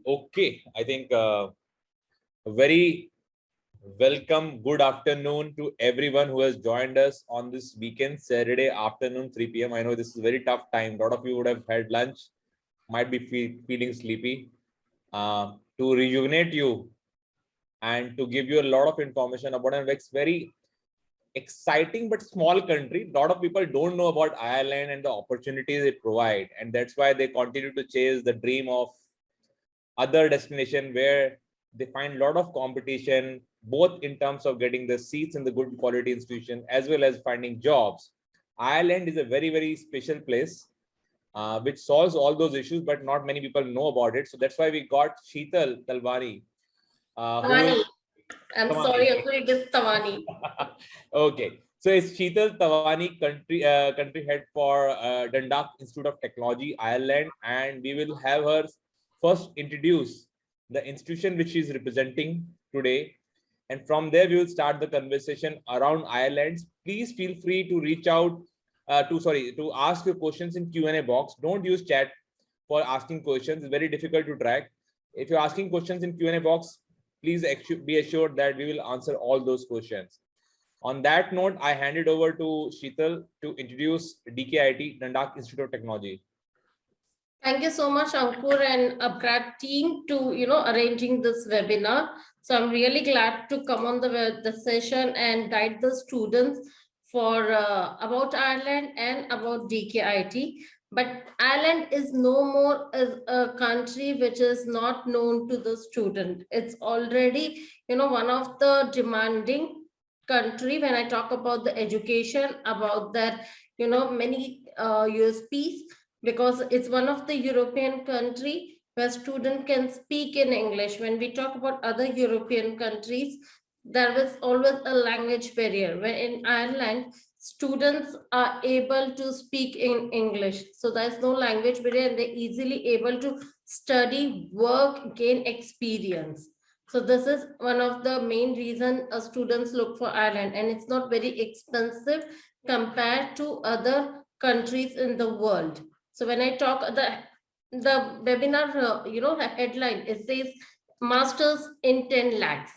Okay, I think a very welcome, good afternoon to everyone who has joined us on this weekend, Saturday afternoon, 3 p.m. I know this is a very tough time. A lot of you would have had lunch, might be feeling sleepy. To rejuvenate you and to give you a lot of information about a very exciting but small country. A lot of people don't know about Ireland and the opportunities it provides, and that's why they continue to chase the dream of other destination where they find a lot of competition, both in terms of getting the seats in the good quality institution as well as finding jobs. Ireland is a very special place which solves all those issues, but not many people know about it. So that's why we got Sheetal Talwani, who is Tawani. I'm Tawani. sorry, Uncle, it is Tawani. Okay, so it's Sheetal Tawani, country head for Dundalk Institute of Technology, Ireland, and we will have her first introduce the institution which she is representing today, and from there we will start the conversation around Ireland. Please feel free to reach out to ask your questions in Q&A box. Don't use chat for asking questions. It's very difficult to track. If you're asking questions in Q&A box, please be assured that we will answer all those questions. On that note, I hand it over to Sheetal to introduce DKIT, Dundalk Institute of Technology. Thank you so much, Ankur and upGrad team to arranging this webinar. So I'm really glad to come on the session and guide the students for about Ireland and about DKIT. But Ireland is no more as a country which is not known to the student. It's already one of the demanding country when I talk about the education, about that many USPs, because it's one of the European country where student can speak in English. When we talk about other European countries, there is always a language barrier, where in Ireland, students are able to speak in English. So there's no language barrier and they're easily able to study, work, gain experience. So this is one of the main reason students look for Ireland, and it's not very expensive compared to other countries in the world. So when I talk the webinar, headline, it says masters in 10 lakhs.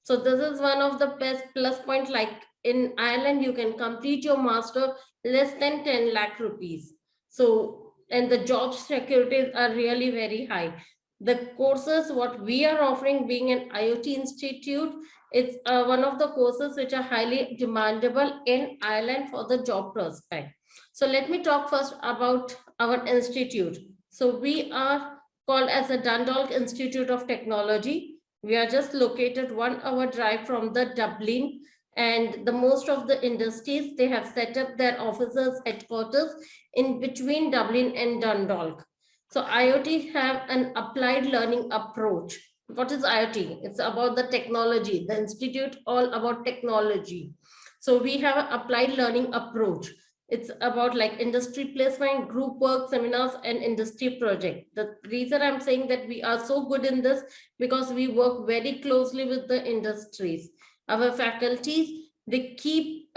So this is one of the best plus point. Like in Ireland, you can complete your master less than 10 lakh rupees. So, and the job securities are really very high. The courses what we are offering, being an IoT institute, it's one of the courses which are highly demandable in Ireland for the job prospect. So let me talk first about our institute. So we are called as the Dundalk Institute of Technology. We are just located 1 hour drive from the Dublin, and the most of the industries, they have set up their offices, headquarters in between Dublin and Dundalk. So IoT have an applied learning approach. What is IoT? It's about the technology. The institute all about technology. So we have an applied learning approach. It's about like industry placement, group work, seminars, and industry project. The reason I'm saying that we are so good in this, because we work very closely with the industries. Our faculties, they keep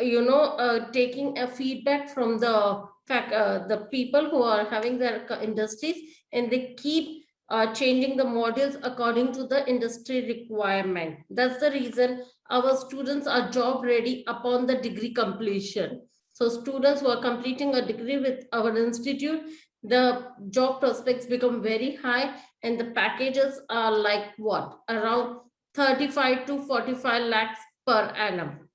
taking a feedback from the people who are having their industries, and they keep changing the modules according to the industry requirement. That's the reason our students are job ready upon the degree completion. So students who are completing a degree with our institute, the job prospects become very high, and the packages are like what? Around 35 to 45 lakhs per annum.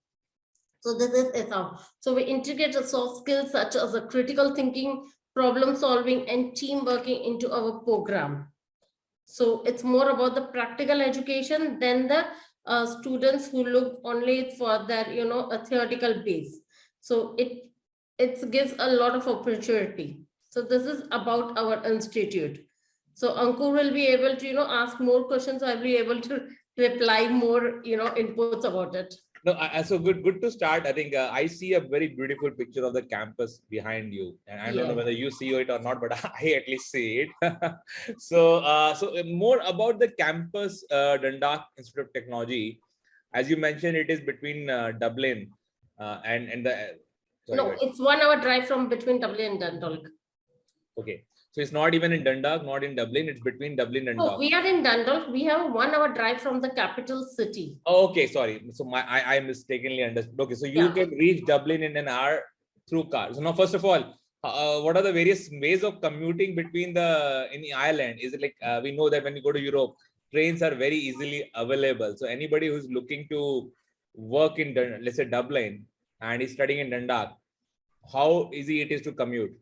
So this is it. So we integrate the soft skills such as the critical thinking, problem solving, and team working into our program. So it's more about the practical education than the students who look only for their a theoretical base. So it gives a lot of opportunity. So this is about our institute. So Ankur will be able to ask more questions. I'll be able to reply more inputs about it. No, so good to start. I think I see a very beautiful picture of the campus behind you, and I don't know whether you see it or not, but I at least see it. So more about the campus, Dundalk Institute of Technology. As you mentioned, it is between Dublin and the. Sorry, no, it's 1 hour drive from between Dublin and Dundalk. Okay, So it's not even in Dundalk, not in Dublin. It's between Dublin and Oh, Dundalk. we are in Dundalk. We have a 1 hour drive from the capital city. Oh, okay, sorry. So I mistakenly understood. Okay, so you Yeah. can reach Dublin in an hour through car. So now, first of all, what are the various ways of commuting between in Ireland? Is it like we know that when you go to Europe, trains are very easily available. So anybody who's looking to work in, let's say, Dublin, and is studying in Dundalk, how easy it is to commute?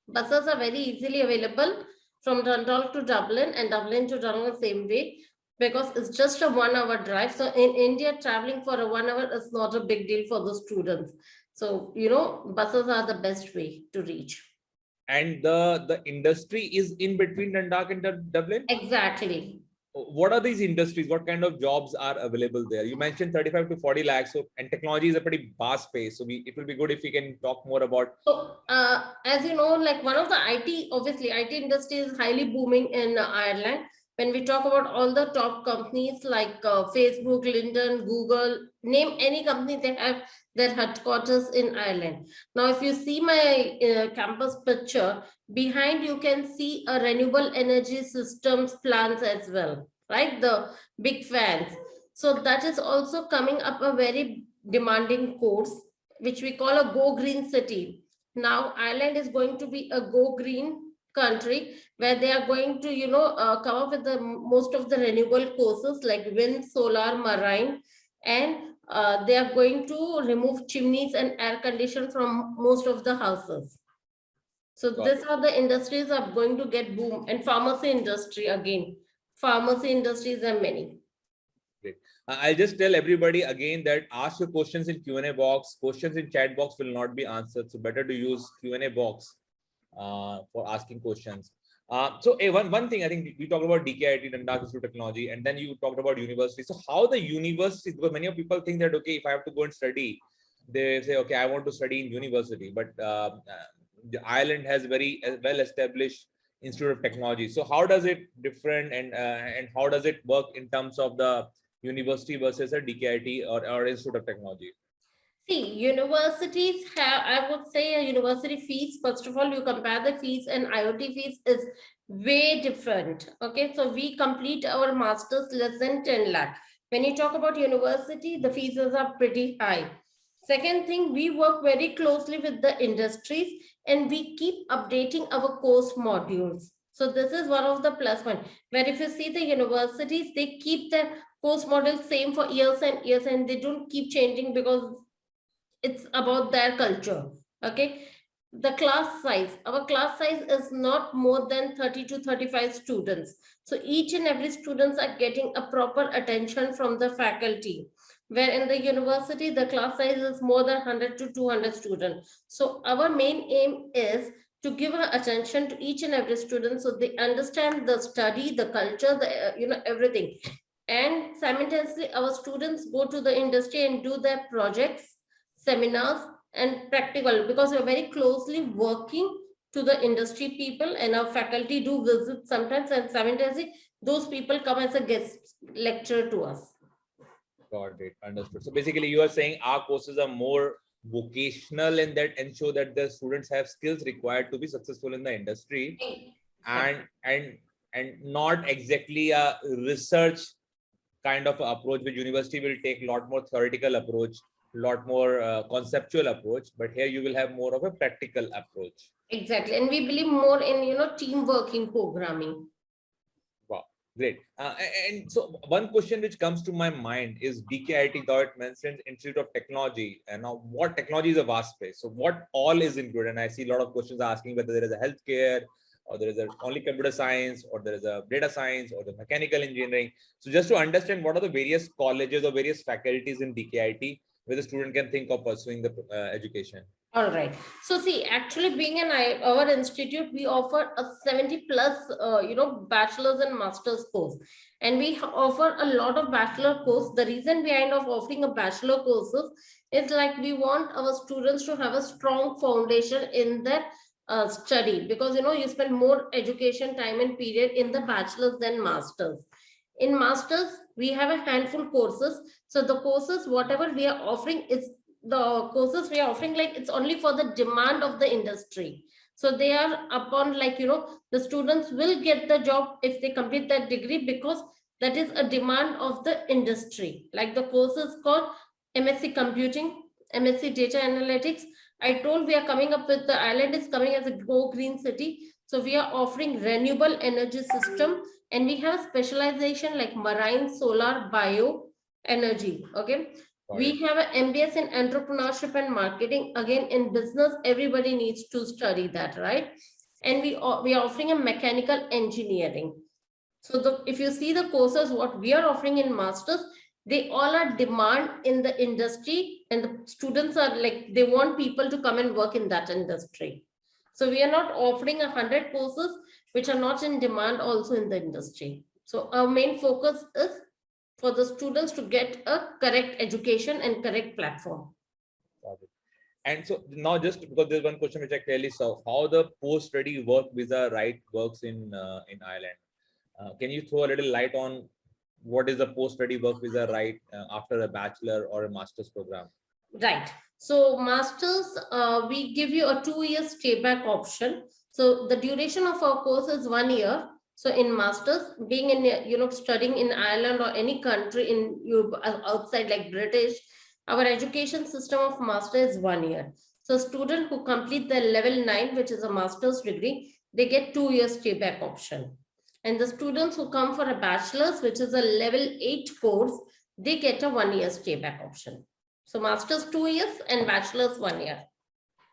Buses are very easily available from Dundalk to Dublin and Dublin to Dundalk the same way, because it's just a 1 hour drive. So in India, traveling for a 1 hour is not a big deal for the students. So, buses are the best way to reach. And the industry is in between Dundalk and Dublin. Exactly. What are these industries? What kind of jobs are available there? You mentioned 35 to 40 lakhs. So, and technology is a pretty vast space. So it will be good if we can talk more about. So, as you know, like one of the obviously, IT industry is highly booming in Ireland. When we talk about all the top companies like Facebook, LinkedIn, Google, name any company, they have their headquarters in Ireland. Now, if you see my campus picture, behind you can see a renewable energy systems plants as well, right? The big fans. So that is also coming up a very demanding course, which we call a go green city. Now Ireland is going to be a go green country, where they are going to come up with the most of the renewable courses like wind, solar, marine, and they are going to remove chimneys and air condition from most of the houses. So Got these it. are the industries are going to get boom. And pharmacy industry, again, pharmacy industries are many. Great. I'll just tell everybody again that ask your questions in Q&A box. Questions in chat box will not be answered. So better to use Q&A box for asking questions. One thing, I think we talked about DKIT, Dundalk Institute of Technology, and then you talked about university. So how the university, because many of people think that, okay, if I have to go and study, they say, okay, I want to study in university, but the Ireland has very well established Institute of Technology. So how does it different, and how does it work in terms of the university versus a DKIT or Institute of Technology? See, universities have, I would say, a university fees. First of all, you compare the fees, and IoT fees is way different. Okay, so we complete our masters less than 10 lakh. When you talk about university, the fees are pretty high. Second thing, we work very closely with the industries, and we keep updating our course modules. So this is one of the plus point, where if you see the universities, they keep their course model same for years and years, and they don't keep changing because it's about their culture. Okay, the class size, our class size is not more than 30 to 35 students, so each and every students are getting a proper attention from the faculty, where in the university the class size is more than 100 to 200 students. So our main aim is to give attention to each and every student, so they understand the study, the culture, the everything. And simultaneously our students go to the industry and do their projects, seminars, and practical, because we're very closely working to the industry people, and our faculty do visit sometimes, and simultaneously those people come as a guest lecturer to us. Got it. Understood. So basically, you are saying our courses are more vocational in that ensure that the students have skills required to be successful in the industry, and not exactly a research kind of approach, which university will take a lot more theoretical approach, lot more conceptual approach, but here you will have more of a practical approach. Exactly, and we believe more in team working programming. Wow, great. And so one question which comes to my mind is DKIT, though it mentions Institute of Technology, and now what technology is a vast space. So what all is included? And I see a lot of questions asking whether there is a healthcare, or there is only computer science, or there is a data science, or the mechanical engineering. So just to understand what are the various colleges or various faculties in DKIT where the student can think of pursuing the education. All right. So see, actually being our institute, we offer a 70 plus, bachelor's and master's course. And we offer a lot of bachelor course. The reason behind of offering a bachelor courses is like we want our students to have a strong foundation in their study, because, you spend more education time and period in the bachelor's than master's. In master's, we have a handful courses. So the courses, whatever we are offering, is the courses we are offering, like it's only for the demand of the industry. So they are upon like, the students will get the job if they complete that degree, because that is a demand of the industry. Like the course is called MSc Computing, MSc Data Analytics. I told we are coming up with, the island is coming as a Go Green City. So we are offering renewable energy system, and we have specialization like marine, solar, bio, energy. Okay. We have an MBS in entrepreneurship and marketing. Again, in business, everybody needs to study that, right? And we are offering a mechanical engineering. So if you see the courses, what we are offering in masters, they all are demand in the industry, and the students are like, they want people to come and work in that industry. So we are not offering 100 courses which are not in demand also in the industry. So our main focus is for the students to get a correct education and correct platform. And so now, just because there's one question which I clearly saw, how the post-study work visa works in Ireland. Can you throw a little light on what is the post-study work visa after a bachelor or a master's program? Right. So masters, we give you a 2-year stay back option. So the duration of our course is 1 year. So in masters, being in, studying in Ireland or any country in Europe outside like British, our education system of master is 1 year. So student who complete the level 9, which is a master's degree, they get 2 years stay back option. And the students who come for a bachelor's, which is a level 8 course, they get a 1 year stay back option. So master's 2 years and bachelor's 1 year.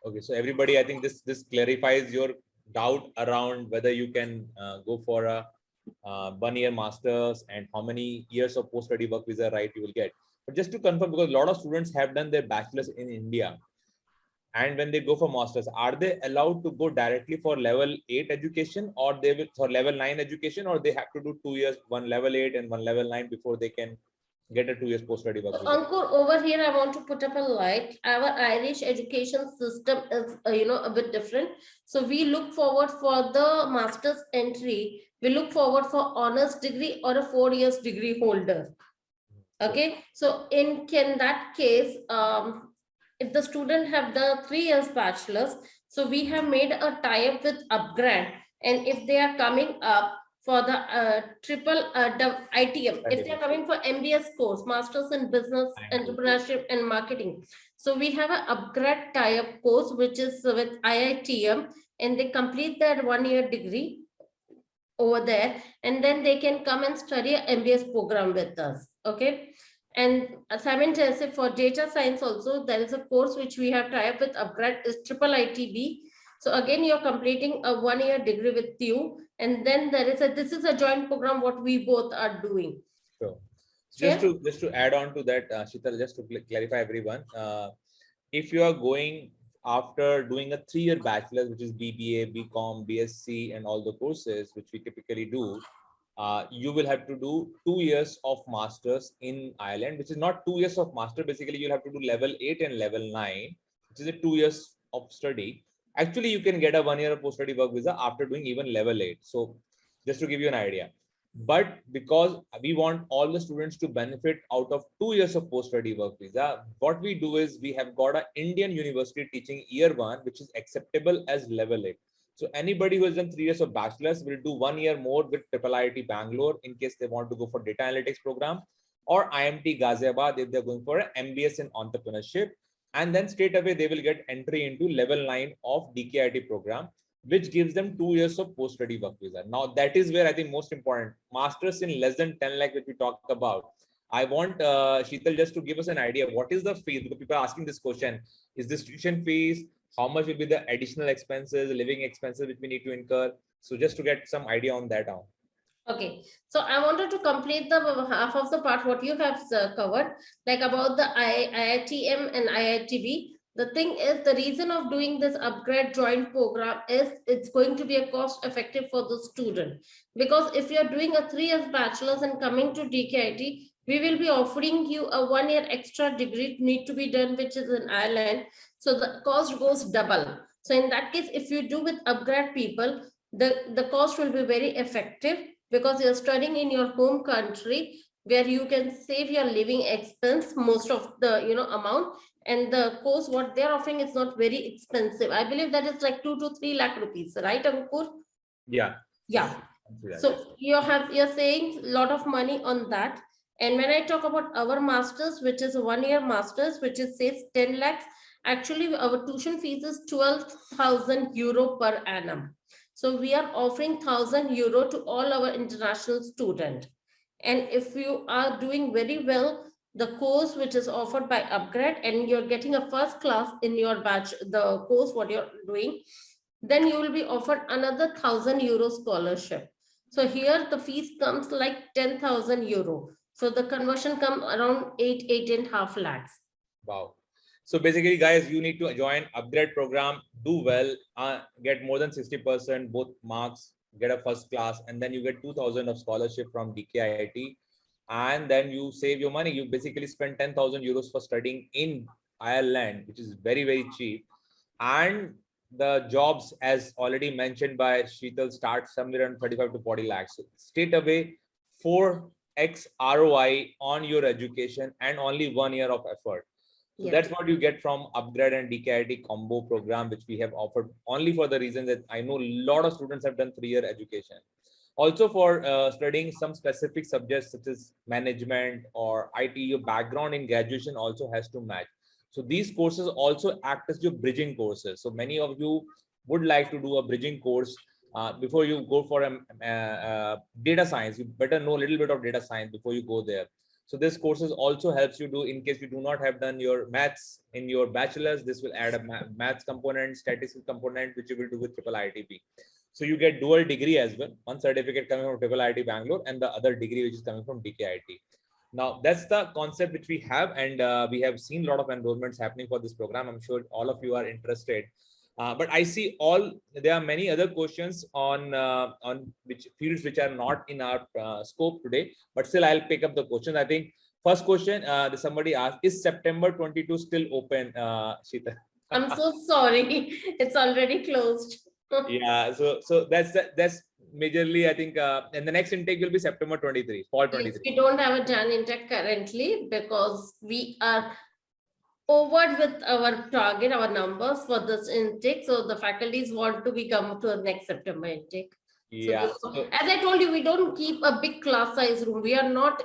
Okay, so everybody, I think this clarifies your doubt around whether you can go for a 1 year master's and how many years of post-study work visa you will get. But just to confirm, because a lot of students have done their bachelor's in India, and when they go for masters, are they allowed to go directly for level 8 education, or they will for level 9 education, or they have to do 2 years, one level 8 and one level 9 before they can get a 2 years post-study work visa? Ankur, over here, I want to put up a light. Our Irish education system is, a bit different. So we look forward for the master's entry. We look forward for honors degree or a 4 years degree holder. Okay. So in that case, if the student have the 3 years bachelor's, so we have made a tie-up with upGrad, and if they are coming up for the triple ITM, if they are coming for MBS course, Masters in Business, Entrepreneurship and Marketing, so we have an upGrad tie-up course which is with IITM, and they complete that 1 year degree over there, and then they can come and study an MBS program with us. Okay. And simultaneously for data science also, there is a course which we have tied up with upGrad, is triple ITB. So again, you're completing a 1 year degree with you, and then this is a joint program what we both are doing. Sure. Just to add on to that, Sheetal, just to clarify everyone, if you are going after doing a 3-year bachelor's, which is BBA, BCom, BSc, and all the courses which we typically do, you will have to do 2 years of masters in Ireland, which is not 2 years of master. Basically, you'll have to do level 8 and level 9, which is a 2 years of study. Actually, you can get a 1 year of post-study work visa after doing even level 8. So just to give you an idea. But because we want all the students to benefit out of 2 years of post-study work visa, what we do is we have got an Indian university teaching year 1, which is acceptable as level 8. So anybody who has done 3 years of bachelor's will do 1 year more with Triple IIT Bangalore in case they want to go for data analytics program, or IMT Ghaziabad if they're going for an MBS in entrepreneurship. And then straight away, they will get entry into level 9 of DKIT program, which gives them 2 years of post-study work visa. Now, that is where I think most important, masters in less than 10 lakh, which we talked about. I want Sheetal just to give us an idea. What is the fee? Because people are asking this question. Is this tuition fees? How much will be the additional expenses, living expenses, which we need to incur? So just to get some idea on that now. Okay, so I wanted to complete the half of the part what you have covered, like about the IITM and IITB. The thing is, the reason of doing this upGrad joint program is it's going to be a cost effective for the student. Because if you're doing a 3 years bachelor's and coming to DKIT, we will be offering you a 1 year extra degree need to be done, which is in Ireland. So the cost goes double. So in that case, if you do with upGrad people, the cost will be very effective, because you're studying in your home country where you can save your living expense, most of the amount. And the course what they're offering is not very expensive. I believe that it's like 2 to 3 lakh rupees, right, Ankur? Yeah. Yeah. So you're saying a lot of money on that. And when I talk about our masters, which is a 1 year masters, which is says 10 lakhs, actually our tuition fees is 12,000 euro per annum. So we are offering 1,000 euro to all our international student. And if you are doing very well, the course which is offered by upgrad, and you're getting a first class in your batch, the course what you're doing, then you will be offered another 1,000 euro scholarship. So here the fees comes like 10,000 euro. So the conversion come around 8.5 lakhs. Wow. So basically, guys, you need to join upgrade program, do well, get more than 60% both marks, get a first class, and then you get 2,000 of scholarship from DKIT, and then you save your money. You basically spend 10,000 euros for studying in Ireland, which is very, very cheap. And the jobs, as already mentioned by Sheetal, start somewhere around 35 to 40 lakhs. So straight away, 4x ROI on your education and only 1 year of effort. So Yes. that's what you get from upgrad and DKIT combo program, which we have offered only for the reason that I know a lot of students have done 3-year education. Also for studying some specific subjects such as management or IT, your background in graduation also has to match. So these courses also act as your bridging courses. So many of you would like to do a bridging course before you go for a data science. You better know a little bit of data science before you go there. So this courses also helps you do, in case you do not have done your maths in your bachelor's, this will add a maths component, statistics component, which you will do with triple ITP. So you get dual degree as well. One certificate coming from triple IIT Bangalore and the other degree which is coming from DKIT. Now that's the concept which we have, and we have seen a lot of enrollments happening for this program. I'm sure all of you are interested. But I see there are many other questions on which fields which are not in our scope today, but still I'll pick up the question. I think first question somebody asked, is September 22 still open, Sheetal? I'm so sorry. It's already closed. Yeah, so that's majorly, I think, and the next intake will be September 23, fall 23. Yes, we don't have a Jan intake currently because we are over with our target, our numbers for this intake. So the faculties want to become to the next September intake. Yeah. So as I told you, we don't keep a big class size room. We are not,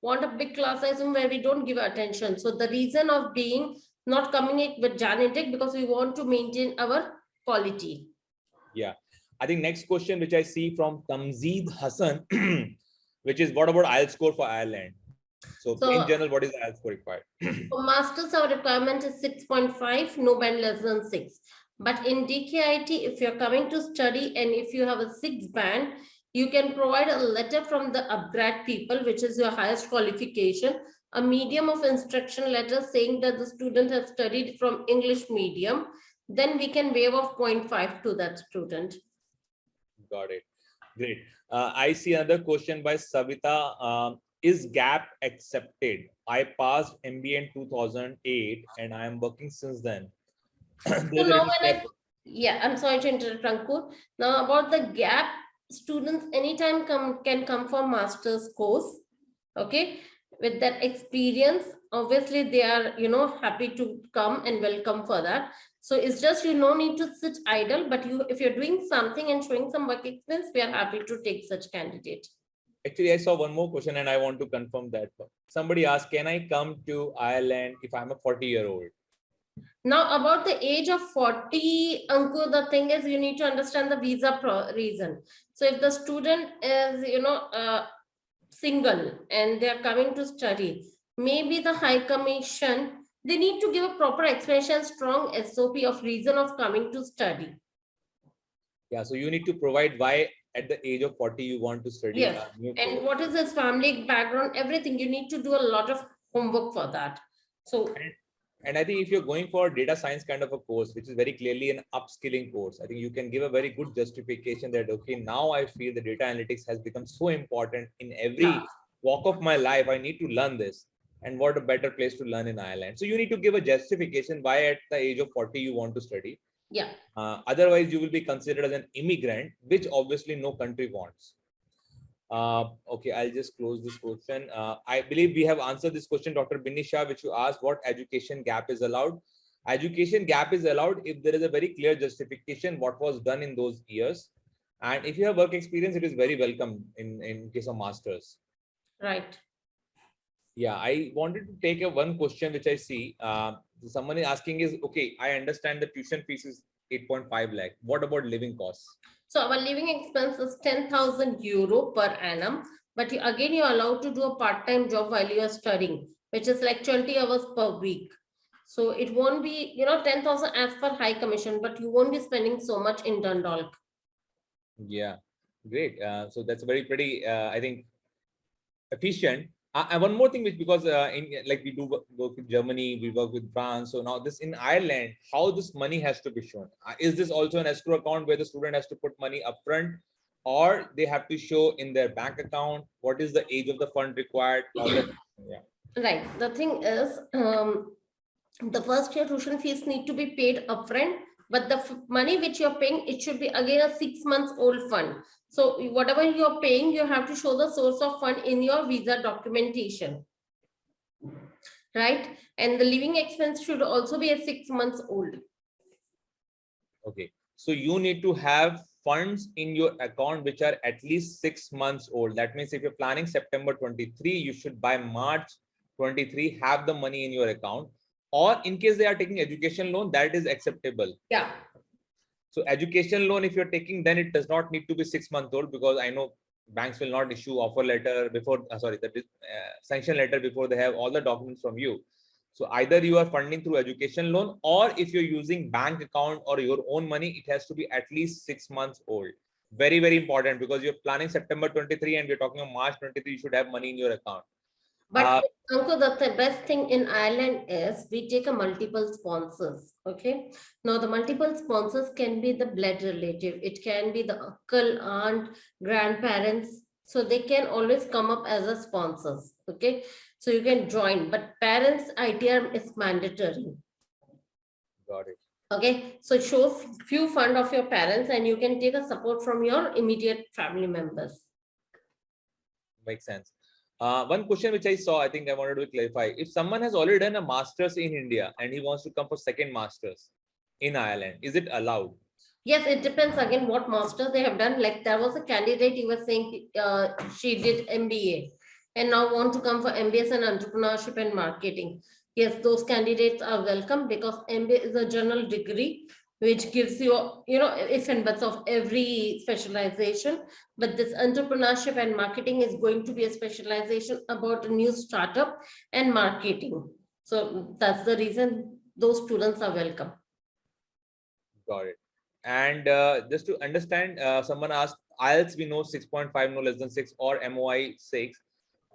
want a big class size room where we don't give attention. So the reason of being not coming in with Jan intake because we want to maintain our quality. Yeah. I think next question, which I see from Tamzeed Hassan, which is what about IELTS score for Ireland? So in general, what is the IELTS score required? For masters, our requirement is 6.5, no band less than 6. But in DKIT, if you're coming to study and if you have a 6 band, you can provide a letter from the upgrad people, which is your highest qualification, a medium of instruction letter saying that the student has studied from English medium, then we can waive off 0.5 to that student. Got it. Great. I see another question by Savita. Is GAP accepted? I passed MBA in 2008 and I am working since then. So now I'm sorry to interrupt, Ankur. Now about the gap, students anytime can come for master's course. Okay, with that experience, obviously they are happy to come and welcome for that. So it's just you no need to sit idle, but if you're doing something and showing some work experience, we are happy to take such candidate. Actually, I saw one more question and I want to confirm that. Somebody asked, can I come to Ireland if I'm a 40-year-old? Now, about the age of 40, Ankur, the thing is you need to understand the visa reason. So if the student is, single and they are coming to study, maybe the High Commission, they need to give a proper explanation, strong SOP of reason of coming to study. Yeah, so you need to provide why at the age of 40 you want to study. Yes, and what is his family background, everything. You need to do a lot of homework for that. So. And I think if you're going for data science kind of a course, which is very clearly an upskilling course, I think you can give a very good justification that, okay, now I feel the data analytics has become so important in every walk of my life. I need to learn this. And what a better place to learn in Ireland. So you need to give a justification why at the age of 40 you want to study. Yeah. Otherwise, you will be considered as an immigrant, which obviously no country wants. Okay, I'll just close this question. I believe we have answered this question, Dr. Binisha, which you asked what education gap is allowed. Education gap is allowed if there is a very clear justification what was done in those years. And if you have work experience, it is very welcome in case of masters. Right. Yeah, I wanted to take a one question which I see. Someone is asking is, okay, I understand the tuition fees is 8.5 lakh. What about living costs? So our living expense is 10,000 euro per annum. But again, you're allowed to do a part-time job while you are studying, which is like 20 hours per week. So it won't be, 10,000 as per high commission, but you won't be spending so much in Dundalk. Yeah, great. So that's very pretty, I think, efficient. And one more thing, which because in like we do work with Germany, we work with France. So now this in Ireland, how this money has to be shown? Is this also an escrow account where the student has to put money upfront, or they have to show in their bank account? What is the age of the fund required? All that. Yeah. Right. The thing is, the first year tuition fees need to be paid upfront, but the money which you're paying, it should be again a 6 months old fund. So whatever you're paying, you have to show the source of fund in your visa documentation. Right. And the living expense should also be a 6 months old. Okay. So you need to have funds in your account which are at least 6 months old. That means if you're planning September 23, you should by March 23 have the money in your account. Or in case they are taking education loan, that is acceptable. Yeah. So education loan, if you're taking, then it does not need to be 6 months old, because I know banks will not issue offer letter before, sanction letter before they have all the documents from you. So either you are funding through education loan, or if you're using bank account or your own money, it has to be at least 6 months old. Very, very important, because you're planning September 23 and we're talking of March 23, you should have money in your account. But Anko, the best thing in Ireland is we take a multiple sponsors. Okay. Now the multiple sponsors can be the blood relative. It can be the uncle, aunt, grandparents. So they can always come up as a sponsors. Okay. So you can join, but parents ITR is mandatory. Got it. Okay. So show few fund of your parents and you can take a support from your immediate family members. Makes sense. One question which I saw, I think I wanted to clarify. If someone has already done a master's in India and he wants to come for second master's in Ireland, is it allowed? Yes, it depends again what master they have done. Like there was a candidate you were saying she did MBA and now want to come for MBS and entrepreneurship and marketing. Yes, those candidates are welcome because MBA is a general degree which gives you, if and buts of every specialization. But this entrepreneurship and marketing is going to be a specialization about a new startup and marketing. So that's the reason those students are welcome. Got it. And just to understand, someone asked, IELTS we know 6.5, no less than 6, or MOI 6.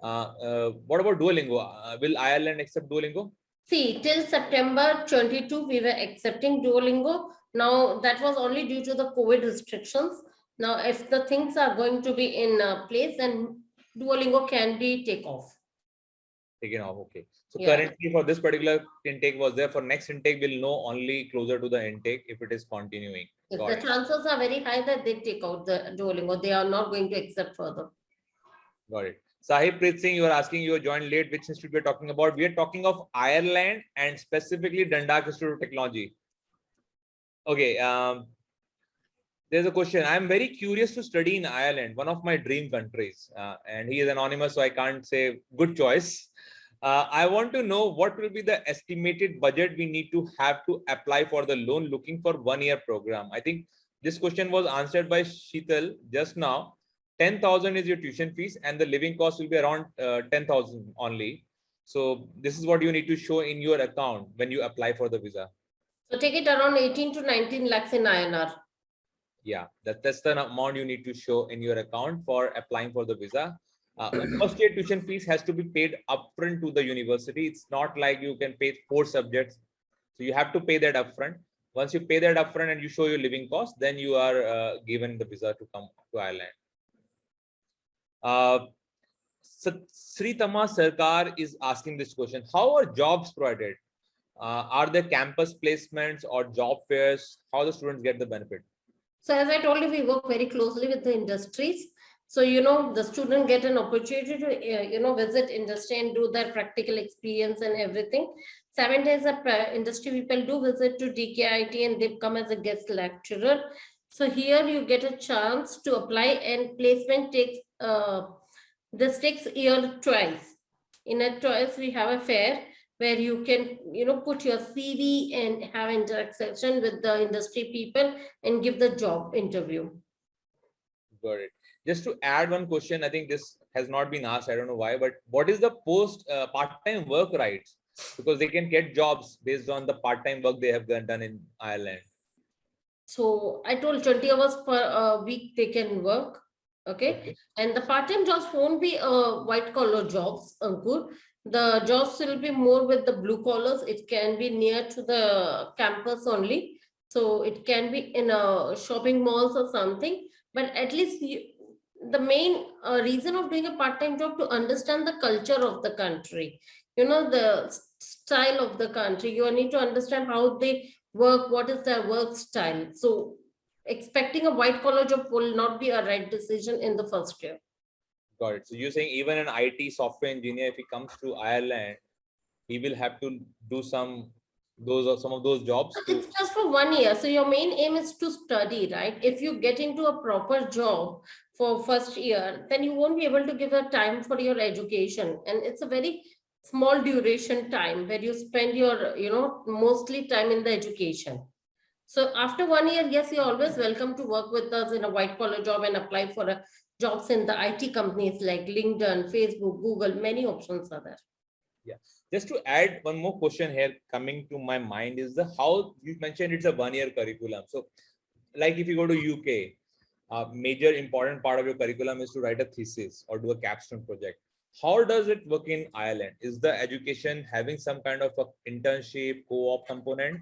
What about Duolingo? Will Ireland accept Duolingo? See, till September 22, we were accepting Duolingo. Now, that was only due to the COVID restrictions. Now, if the things are going to be in place, then Duolingo can be taken off. Taken off, okay. So Yeah. currently for this particular intake was there. For next intake, we'll know only closer to the intake if it is continuing. If Got the it. chances are very high that they take out the Duolingo, they are not going to accept further. Got it. Sahib Preet Singh, you are asking, you joined late. Which institute we are talking about? We are talking of Ireland and specifically Dundalk Institute of Technology. Okay. There's a question. I'm very curious to study in Ireland, one of my dream countries. And he is anonymous, so I can't say good choice. I want to know what will be the estimated budget we need to have to apply for the loan looking for 1-year program. I think this question was answered by Sheetal just now. 10,000 is your tuition fees and the living cost will be around 10,000 only. So this is what you need to show in your account when you apply for the visa. So take it around 18 to 19 lakhs in INR. Yeah, that's the amount you need to show in your account for applying for the visa. First year tuition fees has to be paid upfront to the university. It's not like you can pay 4 subjects. So you have to pay that upfront. Once you pay that upfront and you show your living cost, then you are given the visa to come to Ireland. Sritama Sarkar is asking this question. How are jobs provided? Are there campus placements or job fairs? How the students get the benefit? So as I told you, we work very closely with the industries. So, the student get an opportunity to, visit industry and do their practical experience and everything. 7 days of industry people do visit to DKIT and they come as a guest lecturer. So here you get a chance to apply, and placement this takes year twice. In a twice we have a fair where you can, put your CV and have interaction with the industry people and give the job interview. Got it. Just to add one question, I think this has not been asked. I don't know why, but what is the post part-time work rights? Because they can get jobs based on the part-time work they have done in Ireland. So I told 20 hours per week they can work. Okay. And the part-time jobs won't be white collar jobs, Ankur. The jobs will be more with the blue collars. It can be near to the campus only. So it can be in a shopping malls or something. But at least the main reason of doing a part-time job to understand the culture of the country, the style of the country. You need to understand how they work, what is their work style. So expecting a white collar job will not be a right decision in the first year. Got it. So you're saying even an IT software engineer, if he comes to Ireland, he will have to do some of those jobs. It's just for 1 year. So your main aim is to study, right? If you get into a proper job for first year, then you won't be able to give a time for your education. And it's a very small duration time where you spend your, mostly time in the education. So after 1 year, yes, you're always welcome to work with us in a white collar job and apply for jobs in the IT companies like LinkedIn, Facebook, Google. Many options are there. Yeah. Just to add one more question here coming to my mind is how you mentioned it's a 1 year curriculum. So like if you go to UK, a major important part of your curriculum is to write a thesis or do a capstone project. How does it work in Ireland? Is the education having some kind of a internship, co-op component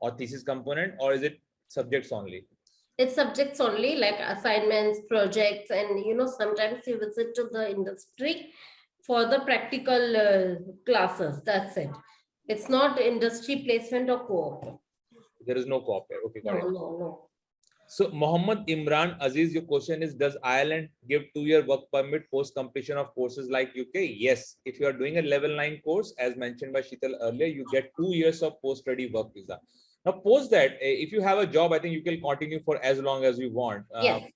or thesis component, or is it subjects only? It's subjects only, like assignments, projects, and sometimes you visit to the industry for the practical classes. That's it. It's not industry placement or co-op. There is no co-op here. Okay, got it. No. So Mohammed Imran Aziz, your question is, does Ireland give 2-year work permit post completion of courses like UK? Yes. If you are doing a level 9 course, as mentioned by Sheetal earlier, you get 2 years of post-study work visa. Now, post that, if you have a job, I think you can continue for as long as you want. Yes.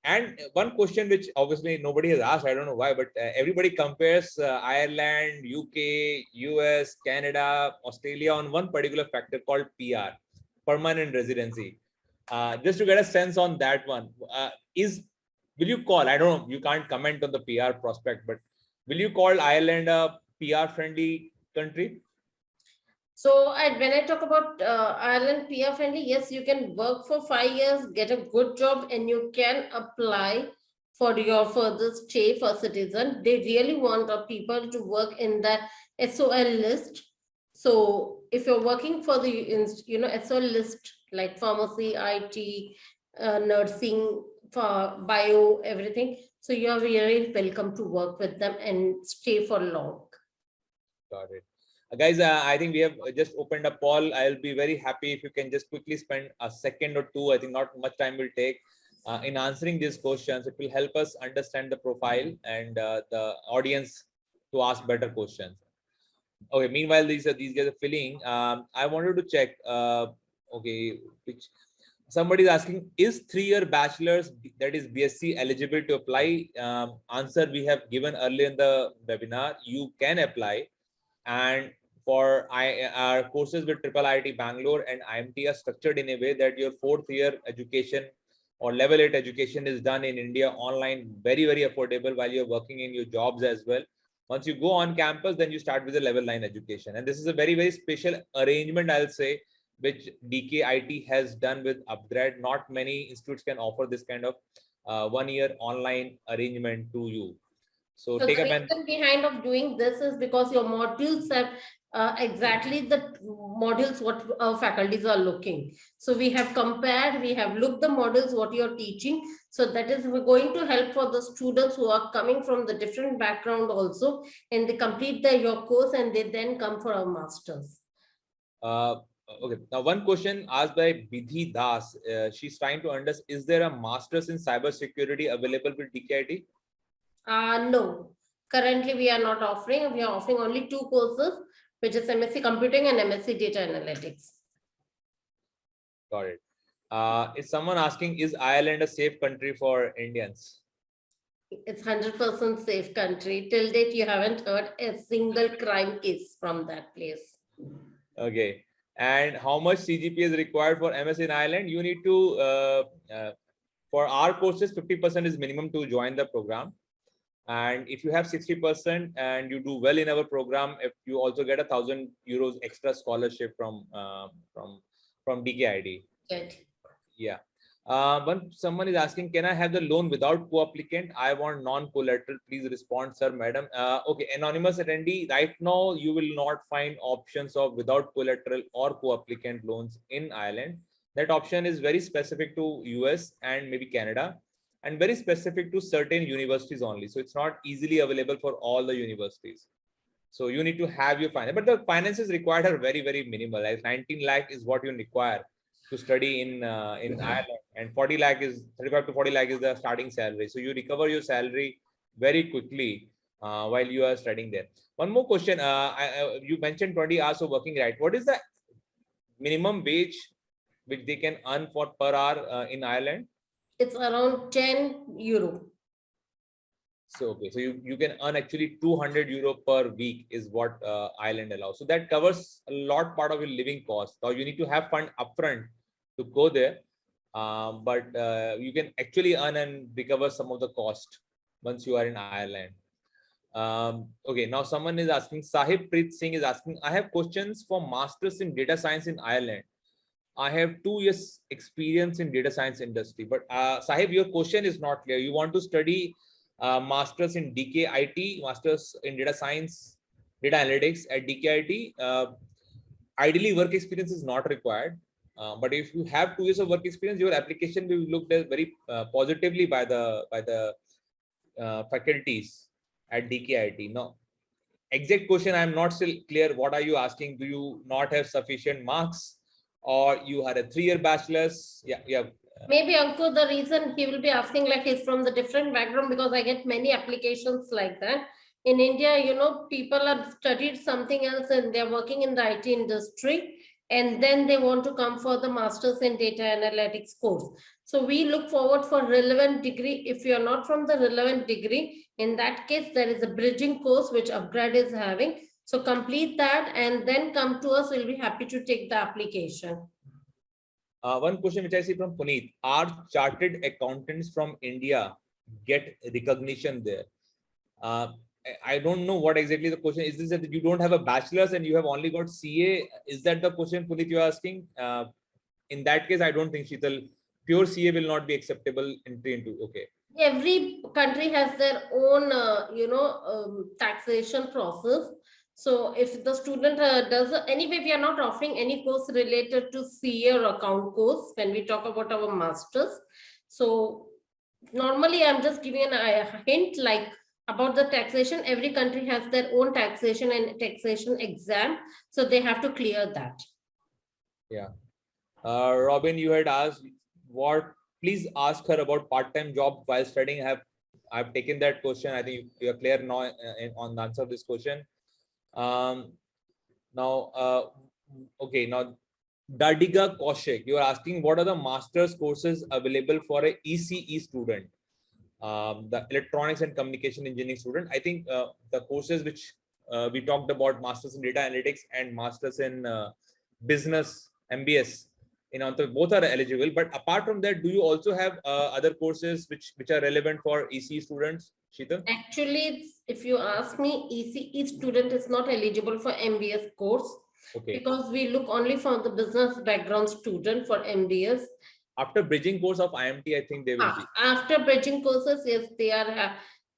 And one question which obviously nobody has asked, I don't know why, but everybody compares Ireland, UK, US, Canada, Australia on one particular factor called PR, permanent residency. Just to get a sense on that one, will you call, I don't know, you can't comment on the PR prospect, but will you call Ireland a PR friendly country? So when I talk about Ireland PR friendly, yes, you can work for 5 years, get a good job, and you can apply for your further stay for citizen. They really want people to work in the SOL list. So if you're working for the SOL list like pharmacy, IT, nursing, for bio, everything, so you're really welcome to work with them and stay for long. Got it. Guys, I think we have just opened a poll. I'll be very happy if you can just quickly spend a second or two. I think not much time will take in answering these questions. It will help us understand the profile and the audience to ask better questions. Okay. Meanwhile, these guys are filling. I wanted to check. Okay, somebody is asking, is 3-year bachelor's, that is BSc, eligible to apply? Answer we have given earlier in the webinar. You can apply, and for our courses with Triple IIT Bangalore and IMT are structured in a way that your 4th year education or level 8 education is done in India online, very, very affordable while you're working in your jobs as well. Once you go on campus, then you start with a level 9 education. And this is a very, very special arrangement, I'll say, which DKIT has done with upGrad. Not many institutes can offer this kind of 1-year online arrangement to you. So take the a reason behind of doing this is because your modules have exactly the modules what our faculties are looking. So we have compared, we have looked the models what you're teaching. So that is going to help for the students who are coming from the different background also, and they complete your course and they then come for a master's. Okay. Now, one question asked by Bidhi Das. She's trying to understand: is there a master's in cybersecurity available with DKIT? No, currently we are not offering. We are offering only two courses, which is MSc Computing and MSc Data Analytics. Got it. Is someone asking, is Ireland a safe country for Indians? It's 100% safe country. Till date, you haven't heard a single crime case from that place. Okay. And how much CGPA is required for MS in Ireland? You need to, for our courses, 50% is minimum to join the program. And if you have 60% and you do well in our program, if you also get €1,000 extra scholarship from DKID. Good. Yeah. Someone is asking, can I have the loan without co-applicant? I want non-collateral. Please respond, sir, madam. Okay, anonymous attendee. Right now, you will not find options of without collateral or co-applicant loans in Ireland. That option is very specific to US and maybe Canada, and very specific to certain universities only. So it's not easily available for all the universities. So you need to have your finance, but the finances required are very, very minimal. Like 19 lakh is what you require to study in Ireland, and 40 lakh is 35 to 40 lakh is the starting salary. So you recover your salary very quickly while you are studying there. One more question. You mentioned 20 hours of working, right? What is the minimum wage which they can earn for per hour in Ireland? It's around €10. So, okay, so you can earn actually €200 per week is what Ireland allows. So that covers a lot part of your living cost. Now you need to have fund upfront to go there, but you can actually earn and recover some of the cost once you are in Ireland. Okay, now someone is asking, Sahib Preet Singh is asking, I have questions for masters in data science in Ireland. I have 2 years experience in data science industry, but Sahib, your question is not clear. You want to study masters in DKIT, masters in data science, data analytics at DKIT. Ideally, work experience is not required. But if you have 2 years of work experience, your application will be looked at very positively by the faculties at DKIT. No, exact question I'm not still clear. What are you asking? Do you not have sufficient marks, or you had a 3-year bachelor's? Yeah. Maybe Ankur, the reason he will be asking like he's from the different background, because I get many applications like that. In India, people have studied something else and they're working in the IT industry, and then they want to come for the master's in data analytics course. So we look forward for relevant degree. If you're not from the relevant degree, in that case, there is a bridging course which upGrad is having. So complete that and then come to us. We'll be happy to take the application. One question which I see from Puneet: are chartered accountants from India get recognition there? I don't know what exactly the question is. This that you don't have a bachelor's and you have only got CA? Is that the question, Puneet, you're asking? In that case, I don't think, Sheetal, pure CA will not be acceptable entry into. Okay. Every country has their own, taxation process. So if the student does, anyway, we are not offering any course related to CA or account course when we talk about our masters. So normally I'm just giving a hint like about the taxation. Every country has their own taxation and taxation exam. So they have to clear that. Yeah. Robin, you had asked what, please ask her about part-time job while studying. I've taken that question. I think you're clear now on the answer of this question. Okay, now Dadiga Kaushik, you are asking what are the master's courses available for a ECE student, the electronics and communication engineering student. I think the courses which we talked about, masters in data analytics and masters in business MBS, both are eligible. But apart from that, do you also have other courses which are relevant for ECE students, Sheetal? Actually, if you ask me, ECE student is not eligible for MBS course. Okay. Because we look only for the business background student for MBS. After bridging course of IMT, I think they will be. After bridging courses, yes, they are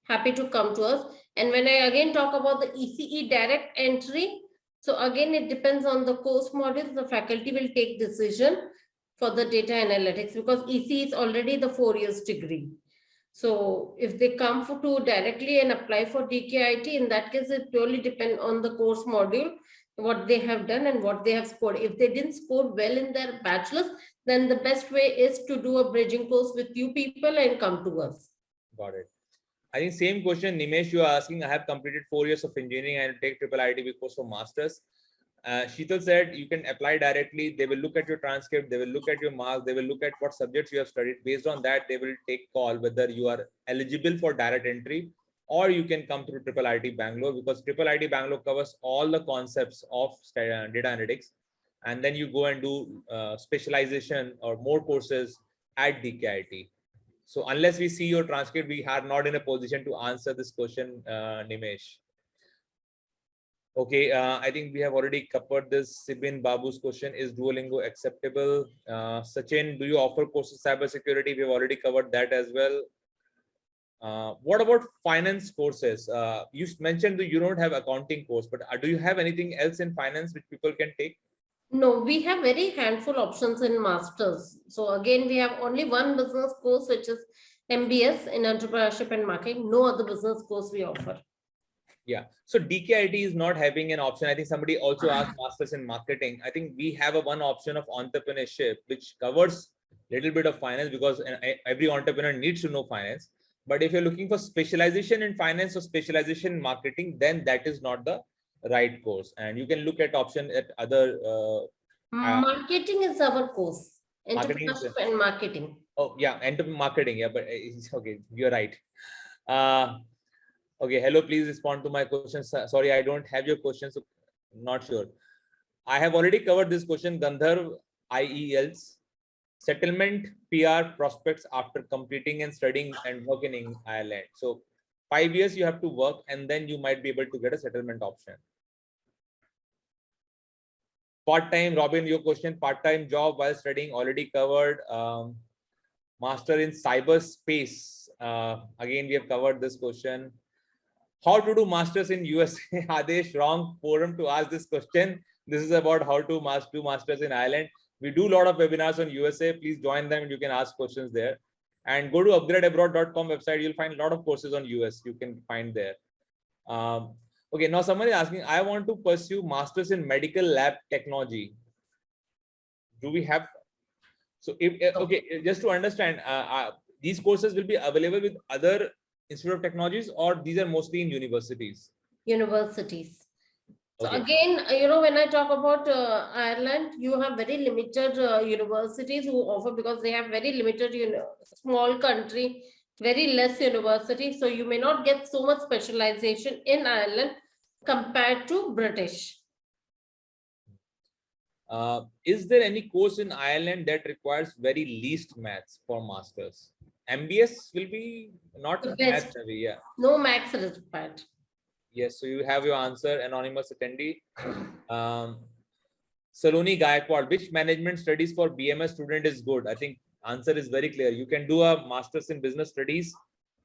happy to come to us. And when I again talk about the ECE direct entry, so again, it depends on the course modules. The faculty will take decision for the data analytics, because ECE is already the 4 years degree. So if they come to directly and apply for DKIT, in that case, it purely depends on the course module. what they have done and what they have scored. If they didn't score well in their bachelor's, then the best way is to do a bridging course with you people and come to us. Got it. I think same question, Nimesh, you are asking. I have completed 4 years of engineering and take triple IIT course for masters. Sheetal said you can apply directly. They will look at your transcript. They will look at your marks. They will look at what subjects you have studied. Based on that, they will take call whether you are eligible for direct entry or you can come through triple IIT Bangalore, because triple IIT Bangalore covers all the concepts of data analytics. And then you go and do specialization or more courses at DKIT. So unless we see your transcript, we are not in a position to answer this question, Nimesh. Okay, I think we have already covered this. Sibin Babu's question, is Duolingo acceptable? Sachin, do you offer courses cybersecurity? We've already covered that as well. What about finance courses? You mentioned that you don't have accounting course, but do you have anything else in finance which people can take? No, we have very handful options in masters. So again, we have only one business course, which is MBS in Entrepreneurship and Marketing. No other business course we offer. Yeah. So DKIT is not having an option. I think somebody also asked masters in marketing. I think we have a one option of entrepreneurship, which covers a little bit of finance, because every entrepreneur needs to know finance. But if you're looking for specialization in finance or specialization in marketing, then that is not the right course. And you can look at option at other. Marketing is our course. Marketing Entrepreneurship and marketing. Oh yeah, marketing. Yeah, but it's okay. You're right. Okay, hello, please respond to my questions. Sorry, I don't have your questions, so not sure. I have already covered this question. Gandharv IELs, settlement PR prospects after completing and studying and working in Ireland. So 5 years you have to work and then you might be able to get a settlement option. Part-time, Robin, your question, part-time job while studying, already covered. Master in cyberspace. Again, we have covered this question. How to do masters in USA? Adesh, wrong forum to ask this question. This is about how to do masters in Ireland. We do a lot of webinars on USA. Please join them and you can ask questions there. And go to upgradabroad.com website. You'll find a lot of courses on US you can find there. Okay, now someone is asking, I want to pursue masters in medical lab technology. Do we have? So if okay, just to understand, these courses will be available with other Institute of Technologies, or these are mostly in universities? Universities. So Okay. again, when I talk about Ireland, you have very limited universities who offer, because they have very limited, small country, very less university. So you may not get so much specialization in Ireland compared to British. Is there any course in Ireland that requires very least maths for masters? MBS will be not maths heavy, yeah. No maths is required. Yes, so you have your answer, anonymous attendee. Saloni Gaikwad, which management studies for BMS student is good? I think answer is very clear. You can do a master's in business studies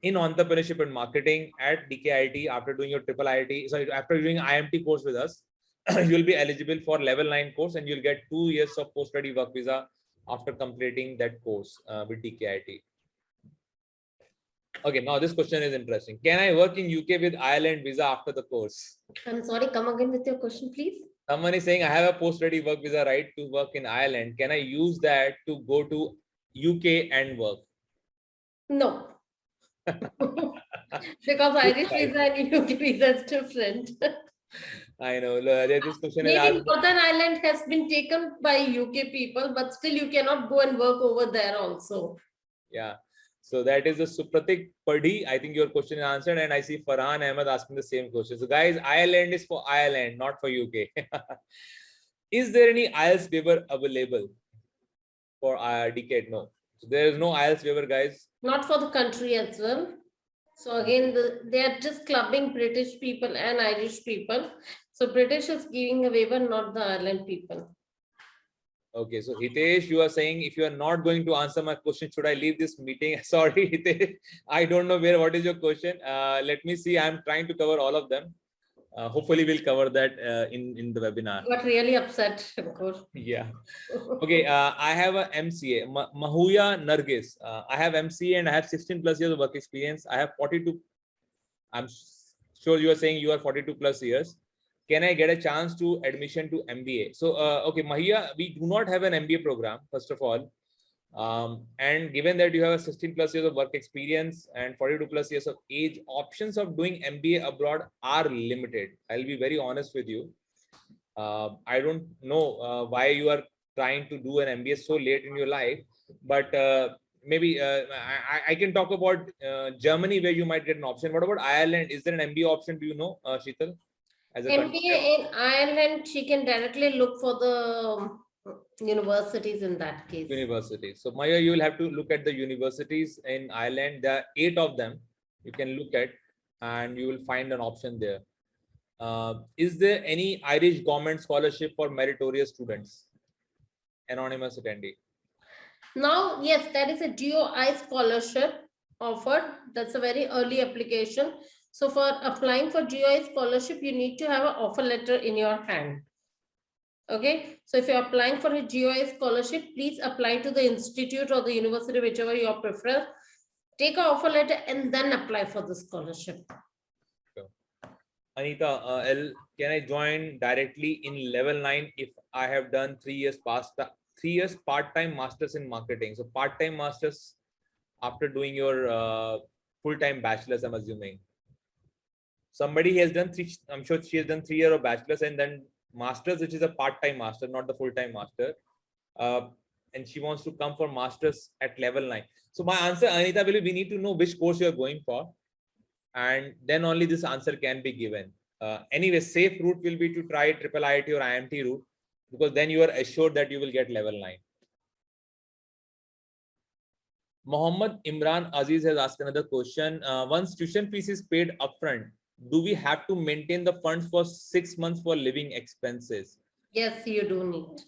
in entrepreneurship and marketing at DKIT after doing your triple IIT. Sorry, after doing IMT course with us, you'll be eligible for level 9 course and you'll get 2 years of post-study work visa after completing that course with DKIT. Okay, now this question is interesting. Can I work in UK with Ireland visa after the course? I'm sorry, come again with your question, please. Someone is saying I have a post-study work visa right to work in Ireland. Can I use that to go to UK and work? No. Because Irish visa and UK visa is different. I know. This question Maybe is Northern Ireland has been taken by UK people, but still you cannot go and work over there also. Yeah. So that is a Supratik Padhi. I think your question is answered. And I see Farhan Ahmed asking the same question. So guys, Ireland is for Ireland, not for UK. Is there any IELTS waiver available for decade? No. So there is no IELTS waiver, guys. Not for the country as well. So again, they are just clubbing British people and Irish people. So British is giving a waiver, not the Ireland people. Okay, so Hitesh, you are saying if you are not going to answer my question, should I leave this meeting? Sorry, Hitesh, I don't know what is your question. Let me see. I'm trying to cover all of them. Hopefully, we'll cover that in the webinar. Got really upset, of course. Yeah. Okay, I have a MCA, Mahuya Nargis. I have MCA and I have 16 plus years of work experience. I have 42. I'm sure you are saying you are 42 plus years. can I get a chance to admission to MBA? So, okay, Mahia, we do not have an MBA program, first of all. And given that you have a 16 plus years of work experience and 42 plus years of age, options of doing MBA abroad are limited. I'll be very honest with you. I don't know why you are trying to do an MBA so late in your life, but maybe I can talk about Germany, where you might get an option. What about Ireland? Is there an MBA option? Do you know, Sheetal? As a country? MBA in Ireland, she can directly look for the universities in that case. Universities. So Maya, you will have to look at the universities in Ireland. There are 8 of them you can look at, and you will find an option there. Is there any Irish government scholarship for meritorious students? Anonymous attendee. Now, yes, there is a GOI scholarship offered. That's a very early application. So for applying for GOI scholarship, you need to have an offer letter in your hand. Okay, so if you're applying for a GOI scholarship, please apply to the institute or the university, whichever you prefer. Take an offer letter and then apply for the scholarship. Sure. Anita L, can I join directly in level 9 if I have done 3 years part-time masters in marketing? So part-time masters after doing your full-time bachelor's, I'm assuming. Somebody has done 3, I'm sure she has done 3 years of bachelor's and then masters, which is a part-time master, not the full-time master. And she wants to come for masters at level 9. So my answer, Anita, will be, we need to know which course you are going for, and then only this answer can be given. Anyway, safe route will be to try triple IIT or IMT route, because then you are assured that you will get level 9. Mohammed Imran Aziz has asked another question. Once tuition fees is paid upfront, do we have to maintain the funds for 6 months for living expenses? Yes, you do need.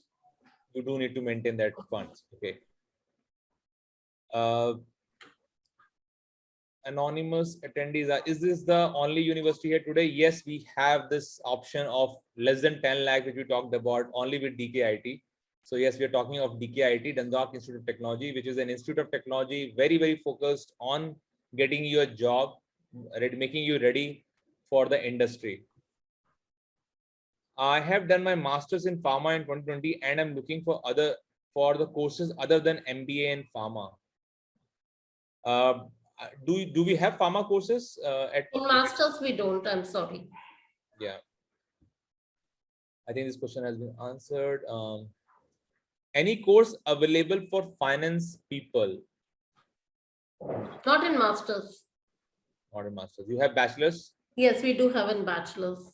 You do need to maintain that funds. Okay. Anonymous attendees, is this the only university here today? Yes, we have this option of less than 10 lakh, which we talked about, only with DKIT. So yes, we are talking of DKIT, Dundalk Institute of Technology, which is an institute of technology, very, very focused on getting you a job, making you ready for the industry. I have done my master's in pharma in 2020, and I'm looking for the courses other than MBA and pharma. Do we have pharma courses at In masters? We don't. I'm sorry. Yeah, I think this question has been answered. Any course available for finance people? Not in masters. Not in masters. You have bachelor's? Yes, we do have in bachelor's.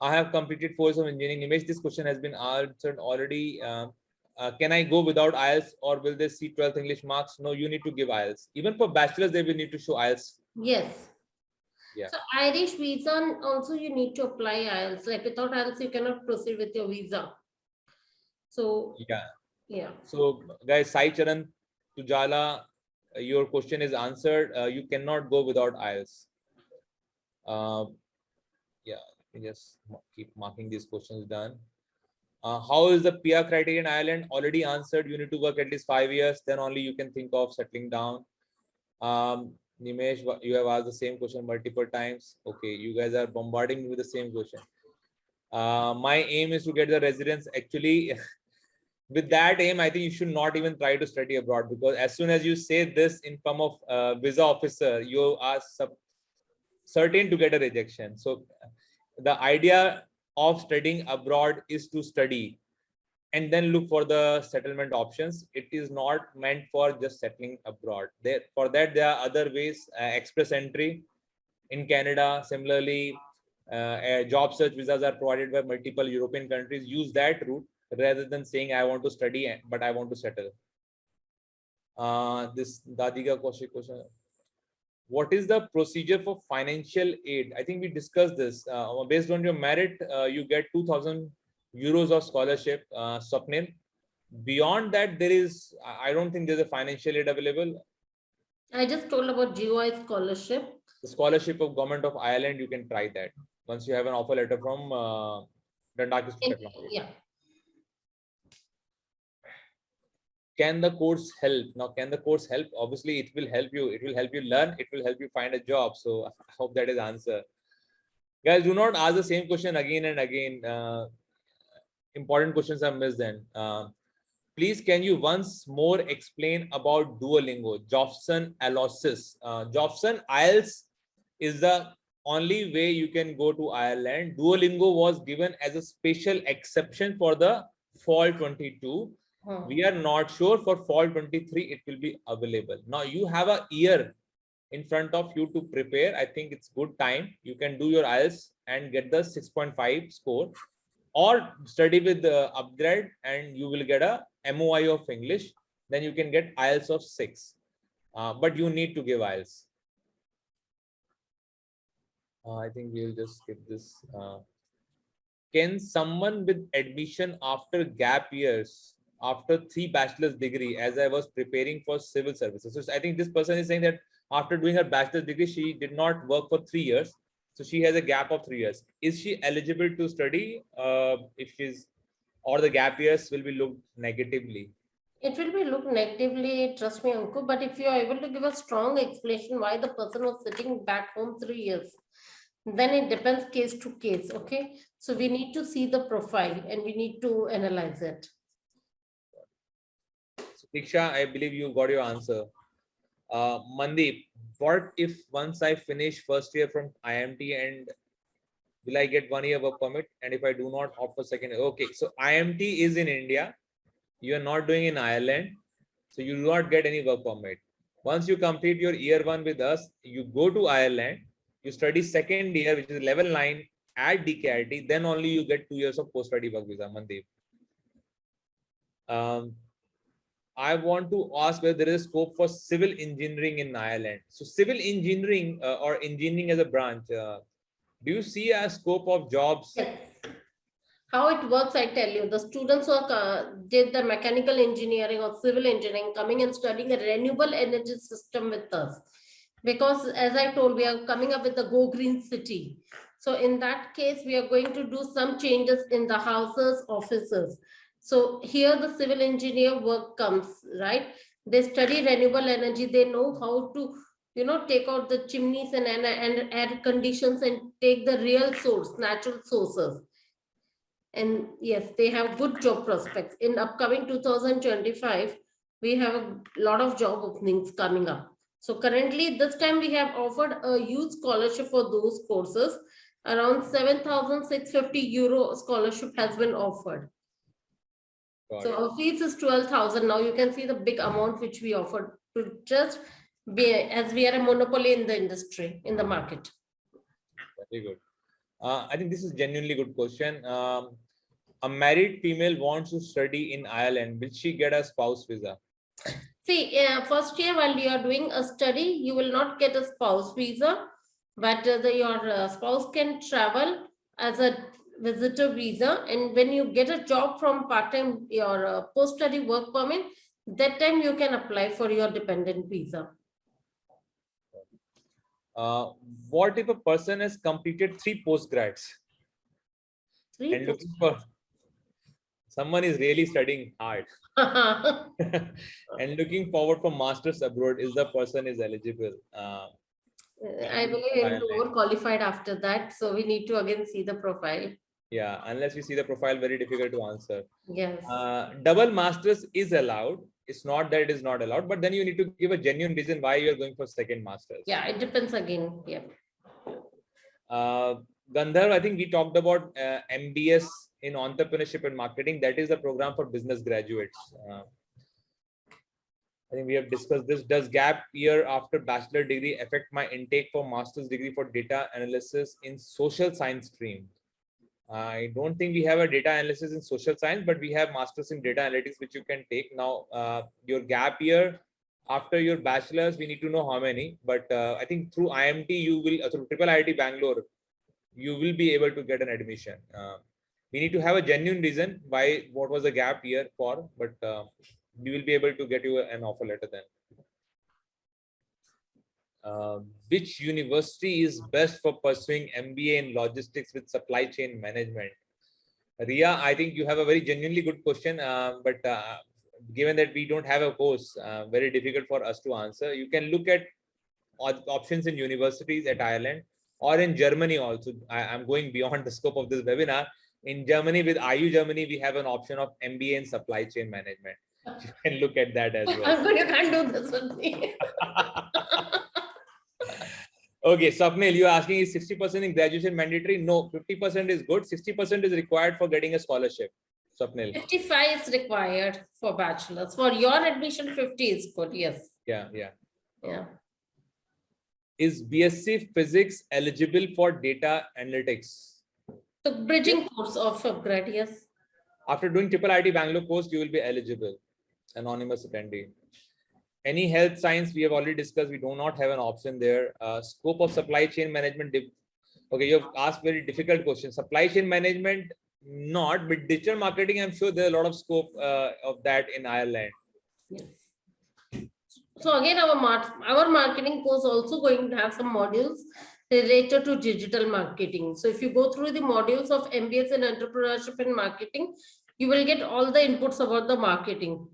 I have completed 4 years of engineering. Nimesh, this question has been answered already. Can I go without IELTS, or will they see 12th English marks? No, you need to give IELTS. Even for bachelor's, they will need to show IELTS. Yes. Yeah. So Irish visa, also you need to apply IELTS. Like without IELTS, you cannot proceed with your visa. So yeah. So guys, Sai Charan Tujala, your question is answered. You cannot go without IELTS. Yeah, let me just keep marking these questions done. How is the PR criteria in Ireland? Already answered. You need to work at least 5 years, then only you can think of settling down. Nimesh, you have asked the same question multiple times. Okay, you guys are bombarding me with the same question. My aim is to get the residence. Actually, with that aim, I think you should not even try to study abroad, because as soon as you say this in form of visa officer, you are certain to get a rejection. So the idea of studying abroad is to study and then look for the settlement options. It is not meant for just settling abroad. For that, there are other ways. Express entry in Canada. Similarly, job search visas are provided by multiple European countries. Use that route rather than saying I want to study but I want to settle. This Dadiga question. What is the procedure for financial aid? I think we discussed this. Based on your merit, you get 2,000 euros of scholarship, Swapnil. Beyond that, I don't think there's a financial aid available. I just told about GOI scholarship. The scholarship of Government of Ireland, you can try that once you have an offer letter from Dundalk Institute of Technology. Yeah. Can the course help? Now, can the course help? Obviously, it will help you. It will help you learn. It will help you find a job. So I hope that is the answer. Guys, do not ask the same question again and again. Important questions are missed then. Please, can you once more explain about Duolingo? Jobson Aloysius. Jobson, IELTS is the only way you can go to Ireland. Duolingo was given as a special exception for the fall 22. We are not sure for fall 23 it will be available. Now you have a year in front of you to prepare. I think it's good time. You can do your IELTS and get the 6.5 score, or study with the upgrad and you will get a MOI of English. Then you can get IELTS of 6. But you need to give IELTS. I think we'll just skip this. Can someone with admission after gap years, after 3 bachelor's degree, as I was preparing for civil services? So I think this person is saying that after doing her bachelor's degree, she did not work for 3 years. So she has a gap of 3 years. Is she eligible to study if she's, or the gap years will be looked negatively? It will be looked negatively, trust me, Anku. But if you are able to give a strong explanation why the person was sitting back home 3 years, then it depends case to case. Okay. So we need to see the profile and we need to analyze it. So, Diksha, I believe you got your answer. Mandeep, what if once I finish first year from IMT and will I get 1 year work permit? And if I do not opt for second year? Okay, so IMT is in India. You are not doing in Ireland. So you do not get any work permit. Once you complete your year 1 with us, you go to Ireland, you study second year, which is level 9 at DKIT, then only you get 2 years of post-study work visa, Mandeep. I want to ask whether there is scope for civil engineering in Ireland. So civil engineering or engineering as a branch, do you see a scope of jobs? Yes. How it works, I tell you, the students who did the mechanical engineering or civil engineering coming and studying a renewable energy system with us. Because as I told, we are coming up with the Go Green City. So in that case, we are going to do some changes in the houses, offices. So here the civil engineer work comes, right? They study renewable energy. They know how to, take out the chimneys and air conditions and take the real source, natural sources. And yes, they have good job prospects. In upcoming 2025, we have a lot of job openings coming up. So currently, this time we have offered a huge scholarship for those courses. Around 7,650 euro scholarship has been offered. So our fees is 12,000. Now you can see the big amount which we offered to just be, as we are a monopoly in the industry, in the market. Very good. I think this is genuinely good question. A married female wants to study in Ireland. Will she get a spouse visa? See, first year while you are doing a study, you will not get a spouse visa, but your spouse can travel as a visitor visa. And when you get a job from part-time, your post-study work permit, that time you can apply for your dependent visa. What if a person has completed 3 postgrads and looking for someone is really studying hard and looking forward for masters abroad? Is the person is eligible? I believe in overqualified after that, so we need to again see the profile. Yeah, unless we see the profile, very difficult to answer. Yes. Double masters is allowed. It's not that it is not allowed, but then you need to give a genuine reason why you're going for second masters. Yeah, it depends again. Yeah. Gandharv, I think we talked about MBS in entrepreneurship and marketing. That is the program for business graduates. I think we have discussed this. Does gap year after bachelor degree affect my intake for master's degree for data analysis in social science stream? I don't think we have a data analysis in social science, but we have masters in data analytics, which you can take. Now, your gap year after your bachelor's, we need to know how many, but I think through IMT, you will, through Triple IIT Bangalore, you will be able to get an admission. We need to have a genuine reason why, what was the gap year for, but we will be able to get you an offer letter then. Which university is best for pursuing MBA in logistics with supply chain management? Ria, I think you have a very genuinely good question, but given that we don't have a course, very difficult for us to answer. You can look at options in universities at Ireland. or in Germany also. I'm going beyond the scope of this webinar. In Germany, with IU Germany, we have an option of MBA in supply chain management. You can look at that as well. Ankur, you can't do this with me. Okay, Swapnil, you're asking is 60% in graduation mandatory? No, 50% is good. 60% is required for getting a scholarship. Swapnil. 55 is required for bachelor's. For your admission, 50 is good. Yes. Yeah. Yeah. Is BSc Physics eligible for data analytics? So bridging course of upgrade, yes. After doing triple IT Bangalore course, you will be eligible. Anonymous attendee. Any health science, we have already discussed. We do not have an option there. Scope of supply chain management. Okay, you have asked very difficult questions. Supply chain management, not, but digital marketing, I'm sure there's a lot of scope of that in Ireland. Yes. So again, our marketing course also going to have some modules related to digital marketing. So if you go through the modules of MBS in entrepreneurship and marketing, you will get all the inputs about the marketing.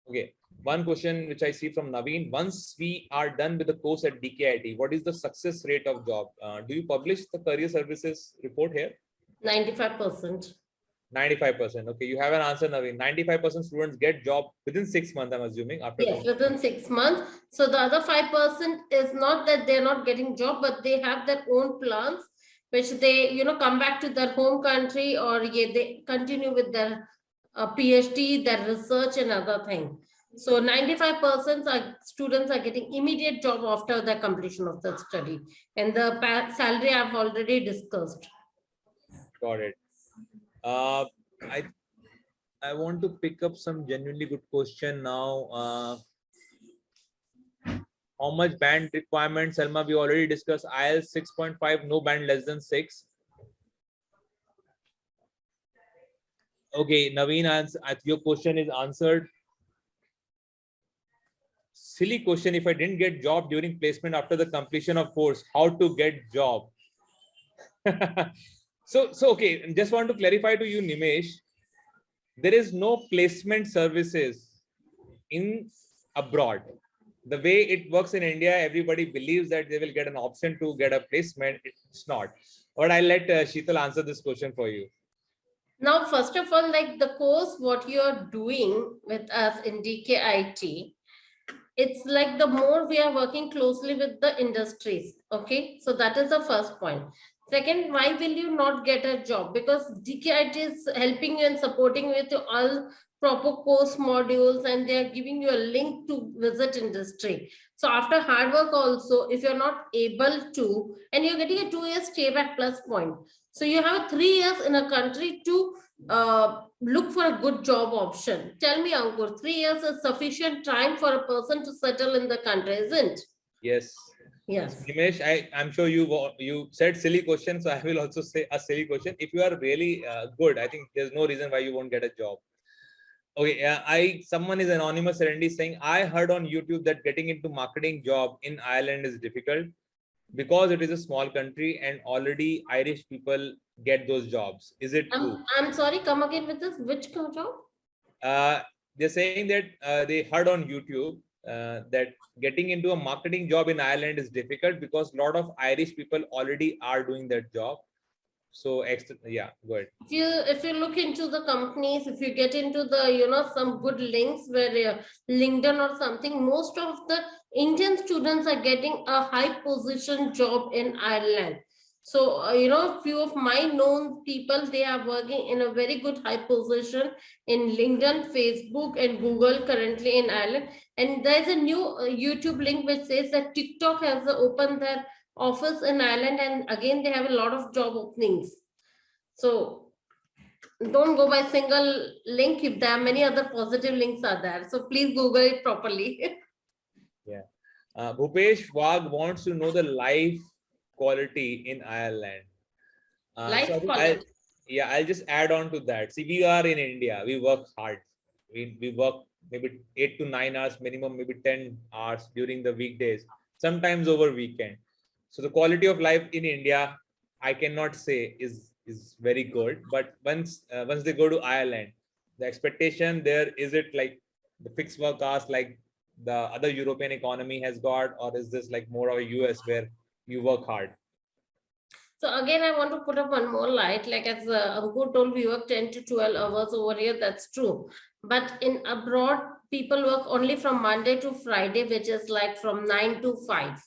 Okay. One question which I see from Naveen: once we are done with the course at DKIT, what is the success rate of job? Do you publish the career services report here? 95%. 95%. Okay, you have an answer, Naveen. 95% students get job within 6 months, I'm assuming. After yes, within 6 months. So the other 5% is not that they're not getting job, but they have their own plans, which they, come back to their home country, or they continue with their PhD, their research and other thing. So 95% students are getting immediate job after the completion of the study. And the salary I've already discussed. Got it. I want to pick up some genuinely good question now. How much band requirement, Selma? We already discussed IELTS 6.5, no band less than 6. Okay, Naveen, your question is answered. Silly question: if I didn't get job during placement after the completion of course, how to get job? so okay, just want to clarify to you, Nimesh, there is no placement services in abroad. The way it works in India, everybody believes that they will get an option to get a placement. It's not. But I'll let Sheetal answer this question for you. Now, first of all, like the course, what you're doing with us in DKIT, it's like the more we are working closely with the industries. Okay, so that is the first point. Second, why will you not get a job? Because DKIT is helping you and supporting you with all proper course modules, and they are giving you a link to visit industry. So after hard work also, if you're not able to, and you're getting a 2 years stay back plus point. So you have 3 years in a country to look for a good job option. Tell me, Ankur, 3 years is sufficient time for a person to settle in the country, isn't? Yes. Yes. Nimesh, I'm sure you said silly question, so I will also say a silly question. If you are really good, I think there's no reason why you won't get a job. Okay, someone is anonymous attendee saying, I heard on YouTube that getting into marketing job in Ireland is difficult because it is a small country and already Irish people get those jobs. Is it true? I'm sorry, come again with this. Which job? They're saying that they heard on YouTube that getting into a marketing job in Ireland is difficult because a lot of Irish people already are doing that job. So yeah, go ahead. If you look into the companies, if you get into the some good links where LinkedIn or something, most of the Indian students are getting a high position job in Ireland. So few of my known people, they are working in a very good high position in LinkedIn, Facebook and Google currently in Ireland. And there's a new YouTube link which says that TikTok has opened their office in Ireland, and again they have a lot of job openings. So don't go by single link if there are many other positive links are there. So please Google it properly. Yeah. Bhupesh Wag wants to know the life quality in Ireland. Life So quality. I'll just add on to that. See, we are in India. We work hard. We work maybe 8 to 9 hours minimum, maybe 10 hours during the weekdays, sometimes over weekend. So the quality of life in India, I cannot say is very good. But once they go to Ireland, the expectation there, is it like the fixed work hours like the other European economy has got, or is this like more of a US where you work hard. So again, I want to put up one more light. Like as Ankur told, we work 10 to 12 hours over here. That's true. But in abroad, people work only from Monday to Friday, which is like from 9 to 5.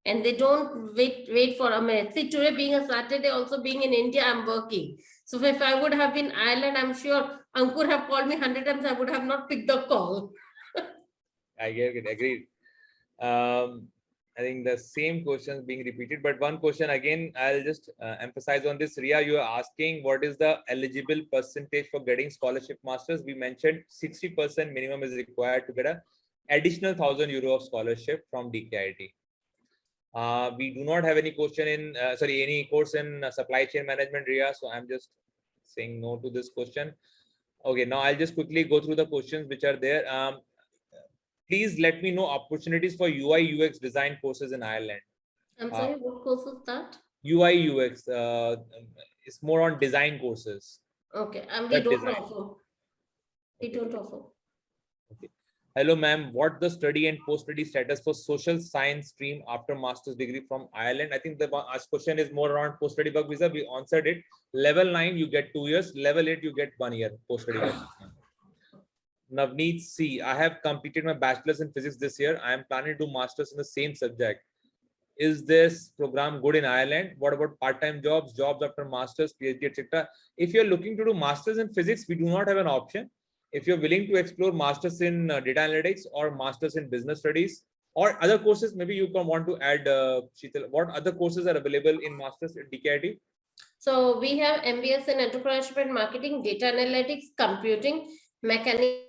And they don't wait for a minute. See, today being a Saturday, also being in India, I'm working. So if I would have been Ireland, I'm sure Ankur have called me 100 times. I would have not picked the call. I agree. I think the same questions being repeated, but one question again, I'll just emphasize on this. Ria, you are asking what is the eligible percentage for getting scholarship masters? We mentioned 60% minimum is required to get a additional €1,000 of scholarship from DKIT. We do not have any question in any course in supply chain management, Ria. So I'm just saying no to this question. Okay, now I'll just quickly go through the questions which are there. Please let me know opportunities for UI UX design courses in Ireland. I'm sorry, what course is that? UI UX is more on design courses. Okay, and we don't offer. We don't offer. Okay. Hello, ma'am. What the study and post-study status for social science stream after master's degree from Ireland? I think the question is more around post-study work visa. We answered it. Level 9, you get 2 years. Level 8, you get 1 year post-study work visa. Navneet C. I have completed my bachelor's in physics this year. I am planning to do master's in the same subject. Is this program good in Ireland? What about part-time jobs, jobs after master's, PhD, etc.? If you're looking to do master's in physics, we do not have an option. If you're willing to explore master's in data analytics or master's in business studies or other courses, maybe you can want to add, Sheetal, what other courses are available in master's at DKIT? So we have MBS in Entrepreneurship and Marketing, Data Analytics, Computing, Mechanical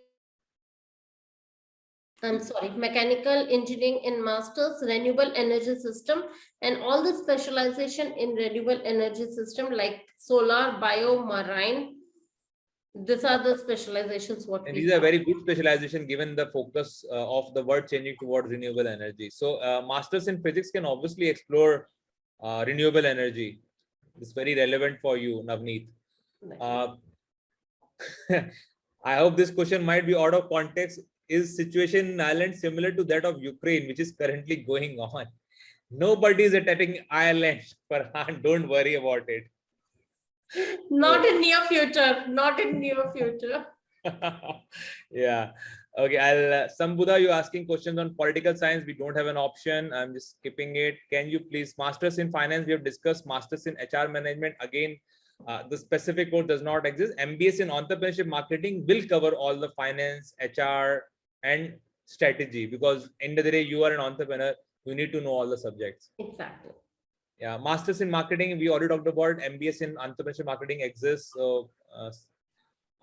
Engineering in Masters, Renewable Energy System, and all the specialization in renewable energy system like solar, bio, marine. These are the specializations. And these are very good specialization given the focus of the world changing towards renewable energy. So masters in physics can obviously explore renewable energy. It's very relevant for you, Navneet. I hope this question might be out of context. Is situation in Ireland similar to that of Ukraine, which is currently going on? Nobody is attacking Ireland, Farhan. Don't worry about it. Not in near future. Not in near future. Yeah. Okay. I'll Sambuddha, you asking questions on political science. We don't have an option. I'm just skipping it. Can you please masters in finance? We have discussed masters in HR management. Again, the specific code does not exist. MBS in entrepreneurship marketing will cover all the finance, HR, and strategy, because end of the day, you are an entrepreneur. You need to know all the subjects. Exactly. Yeah. Masters in marketing, we already talked about. MBS in entrepreneurship marketing exists. So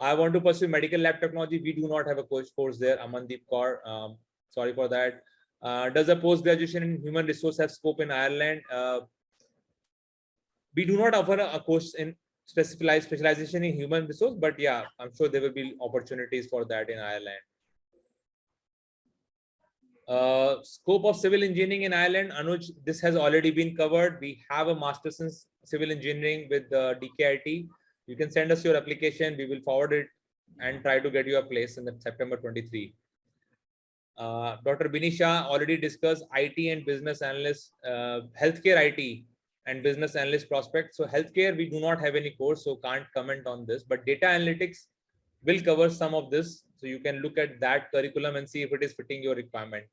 I want to pursue medical lab technology. We do not have a course there. Amandeep Kaur, sorry for that. Does a post-graduation in human resource have scope in Ireland? We do not offer a course in specialization in human resource, but yeah, I'm sure there will be opportunities for that in Ireland. Scope of civil engineering in Ireland, Anuj, this has already been covered. We have a master's in civil engineering with DKIT. You can send us your application. We will forward it and try to get you a place in the September 23. Dr. Binisha already discussed IT and business analyst, healthcare IT and business analyst prospect. So healthcare, we do not have any course, so can't comment on this, but data analytics will cover some of this. So you can look at that curriculum and see if it is fitting your requirement.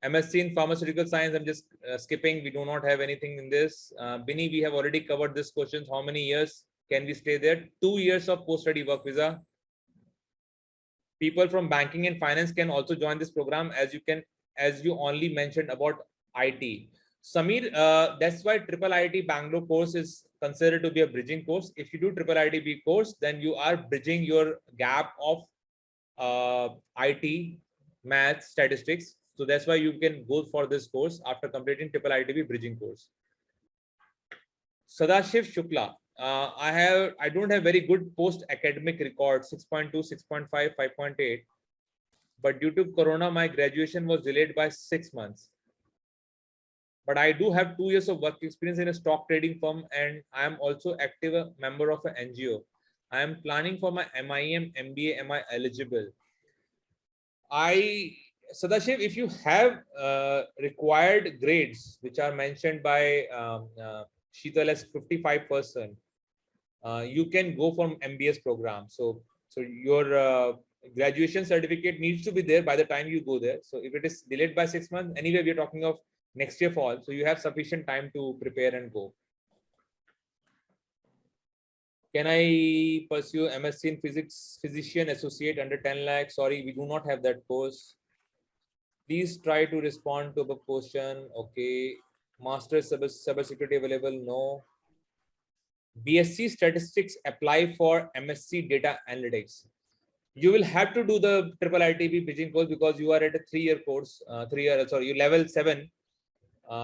MSc in pharmaceutical science, I'm just skipping. We do not have anything in this. Bini, we have already covered this questions. How many years can we stay there? 2 years of post-study work visa. People from banking and finance can also join this program, as you only mentioned about IT. Samir, that's why Triple IT Bangalore course is considered to be a bridging course. If you do Triple ITB course, then you are bridging your gap of IT, math, statistics. So that's why you can go for this course after completing Triple ITB bridging course. Sadashiv Shukla, I don't have very good post-academic record, 6.2, 6.5, 5.8. But due to Corona, my graduation was delayed by 6 months. But I do have 2 years of work experience in a stock trading firm, and I am also active member of an NGO. I am planning for my MIM MBA. Am I eligible? Sadashiv, if you have required grades which are mentioned by Sheetal as 55%, you can go from MBS program. So your graduation certificate needs to be there by the time you go there. So if it is delayed by 6 months, anyway, we are talking of next year fall. So you have sufficient time to prepare and go. Can I pursue MSc in physics, physician associate under 10 lakh? Sorry, we do not have that course. Please try to respond to the question. Okay. Master cybersecurity available? No. BSc statistics apply for MSc data analytics. You will have to do the triple ITB bridging course because you are at a 3-year course, you level 7.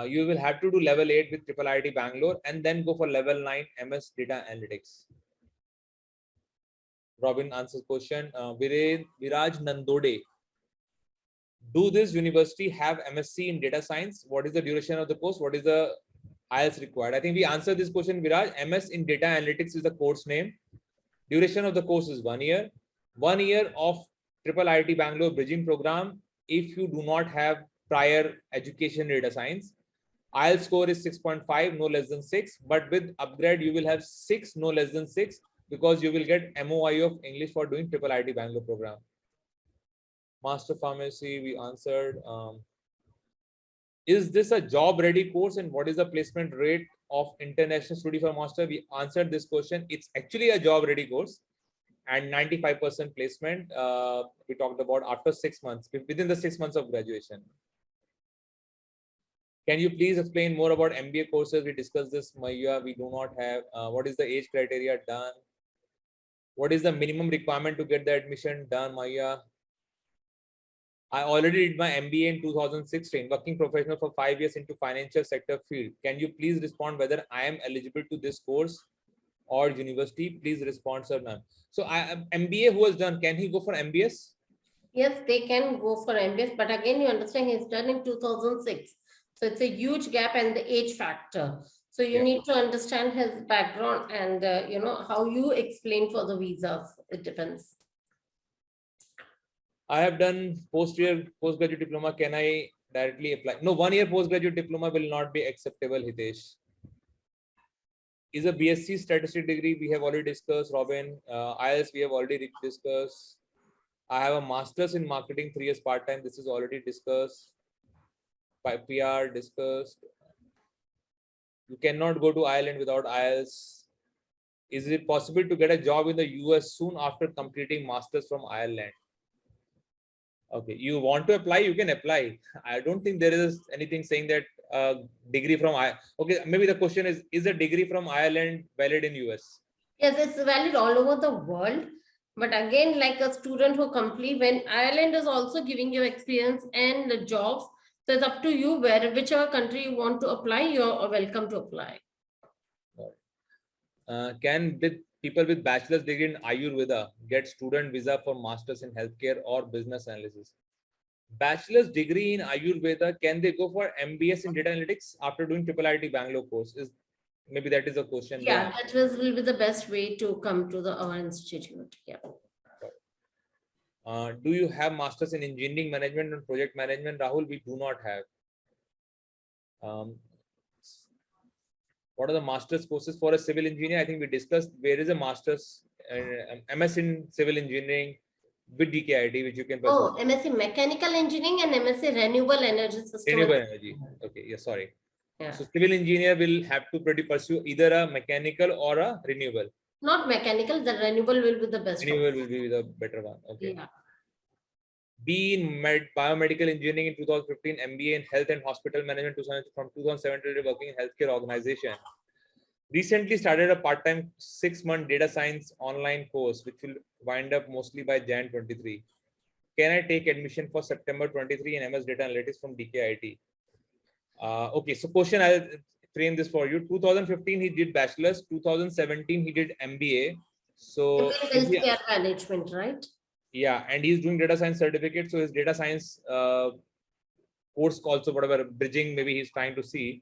You will have to do level 8 with triple IT Bangalore and then go for level 9 MS data analytics. Robin answers question. Viraj Nandode. Do this university have MSc in data science? What is the duration of the course? What is the IELTS required? I think we answered this question, Viraj. MS in data analytics is the course name. Duration of the course is 1 year. 1 year of triple IT Bangalore bridging program. If you do not have prior education in data science, IELTS score is 6.5, no less than 6. But with upgrade, you will have 6, no less than 6, because you will get MOI of English for doing triple IT Bangalore program. Master Pharmacy, we answered. Is this a job ready course and what is the placement rate of international study for master? We answered this question. It's actually a job ready course and 95% placement. We talked about after 6 months, within the 6 months of graduation. Can you please explain more about MBA courses? We discussed this, Maya. We do not have. What is the age criteria? Done. What is the minimum requirement to get the admission? Done, Maya. I already did my MBA in 2016, working professional for 5 years into financial sector field. Can you please respond whether I am eligible to this course or university? Please respond, sir, ma'am. So MBA who has done, can he go for MBS? Yes, they can go for MBS, but again, you understand he's done in 2006. So it's a huge gap and the age factor. So you need to understand his background and, how you explain for the visas. It depends. I have done postgraduate diploma. Can I directly apply? No, 1 year postgraduate diploma will not be acceptable, Hitesh. Is a BSc statistics degree, we have already discussed, Robin. IELTS, we have already discussed. I have a master's in marketing, 3 years part-time. This is already discussed. By PR discussed. You cannot go to Ireland without IELTS. Is it possible to get a job in the US soon after completing master's from Ireland? Okay, you want to apply, you can apply. I don't think there is anything saying that degree from Ireland. Okay, maybe the question is a degree from Ireland valid in US? Yes, it's valid all over the world. But again, like a student who complete, when Ireland is also giving you experience and the jobs, so it's up to you whichever country you want to apply, you're welcome to apply. Can people with bachelor's degree in Ayurveda get student visa for masters in healthcare or business analysis? Bachelor's degree in Ayurveda, can they go for MBS in data analytics after doing triple IT Bangalore course? Maybe that is a question. Yeah, that will be the best way to come to our institute. Yeah. Do you have masters in engineering management and project management? Rahul, we do not have. What are the master's courses for a civil engineer? I think we discussed where is a master's MS in civil engineering with DKIT, which you can pursue. Oh, MSc mechanical engineering and MSc renewable energy system. Renewable energy. Okay, yeah, sorry. Yeah. So civil engineer will have to pursue either a mechanical or a renewable. Not mechanical, the renewable will be the best. Renewable will be the better one. Okay. Yeah. B in biomedical engineering in 2015, MBA in health and hospital management from 2017, working in healthcare organization. Recently started a part-time 6-month data science online course, which will wind up mostly by Jan 23. Can I take admission for September 23 in MS Data Analytics from DKIT? Okay, so question, I'll frame this for you. 2015, he did bachelor's. 2017, he did MBA. So healthcare management, right? Yeah, and he's doing data science certificate. So his data science course also, whatever bridging, maybe he's trying to see.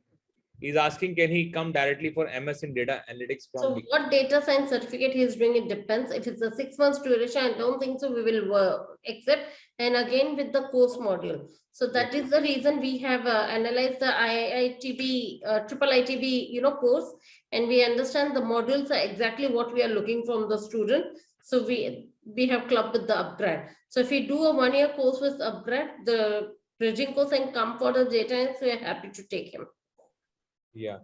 He's asking, can he come directly for MS in data analytics from So what data science certificate he is doing, it depends. If it's a 6 months duration, I don't think so we will accept. And again with the course module. So that is the reason we have analyzed the IITB, triple ITB, course, and we understand the modules are exactly what we are looking from the student. So we have clubbed with the upgrad. So if we do a 1-year course with upgrad, the bridging course and come for the data science, we are happy to take him. Yeah.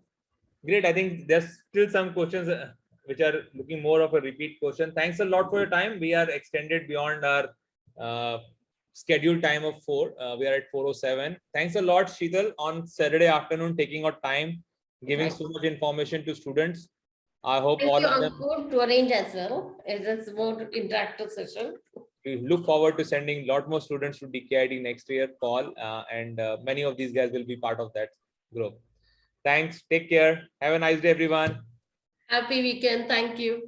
Great. I think there's still some questions which are looking more of a repeat question. Thanks a lot for your time. We are extended beyond our scheduled time of 4. We are at 4:07. Thanks a lot, Sheetal, on Saturday afternoon, taking out time, giving so much information to students. I hope Thank all you, of them. Ankur, to arrange as well. It is more interactive session. We look forward to sending a lot more students to DKIT next year, Paul, and many of these guys will be part of that group. Thanks. Take care. Have a nice day, everyone. Happy weekend. Thank you.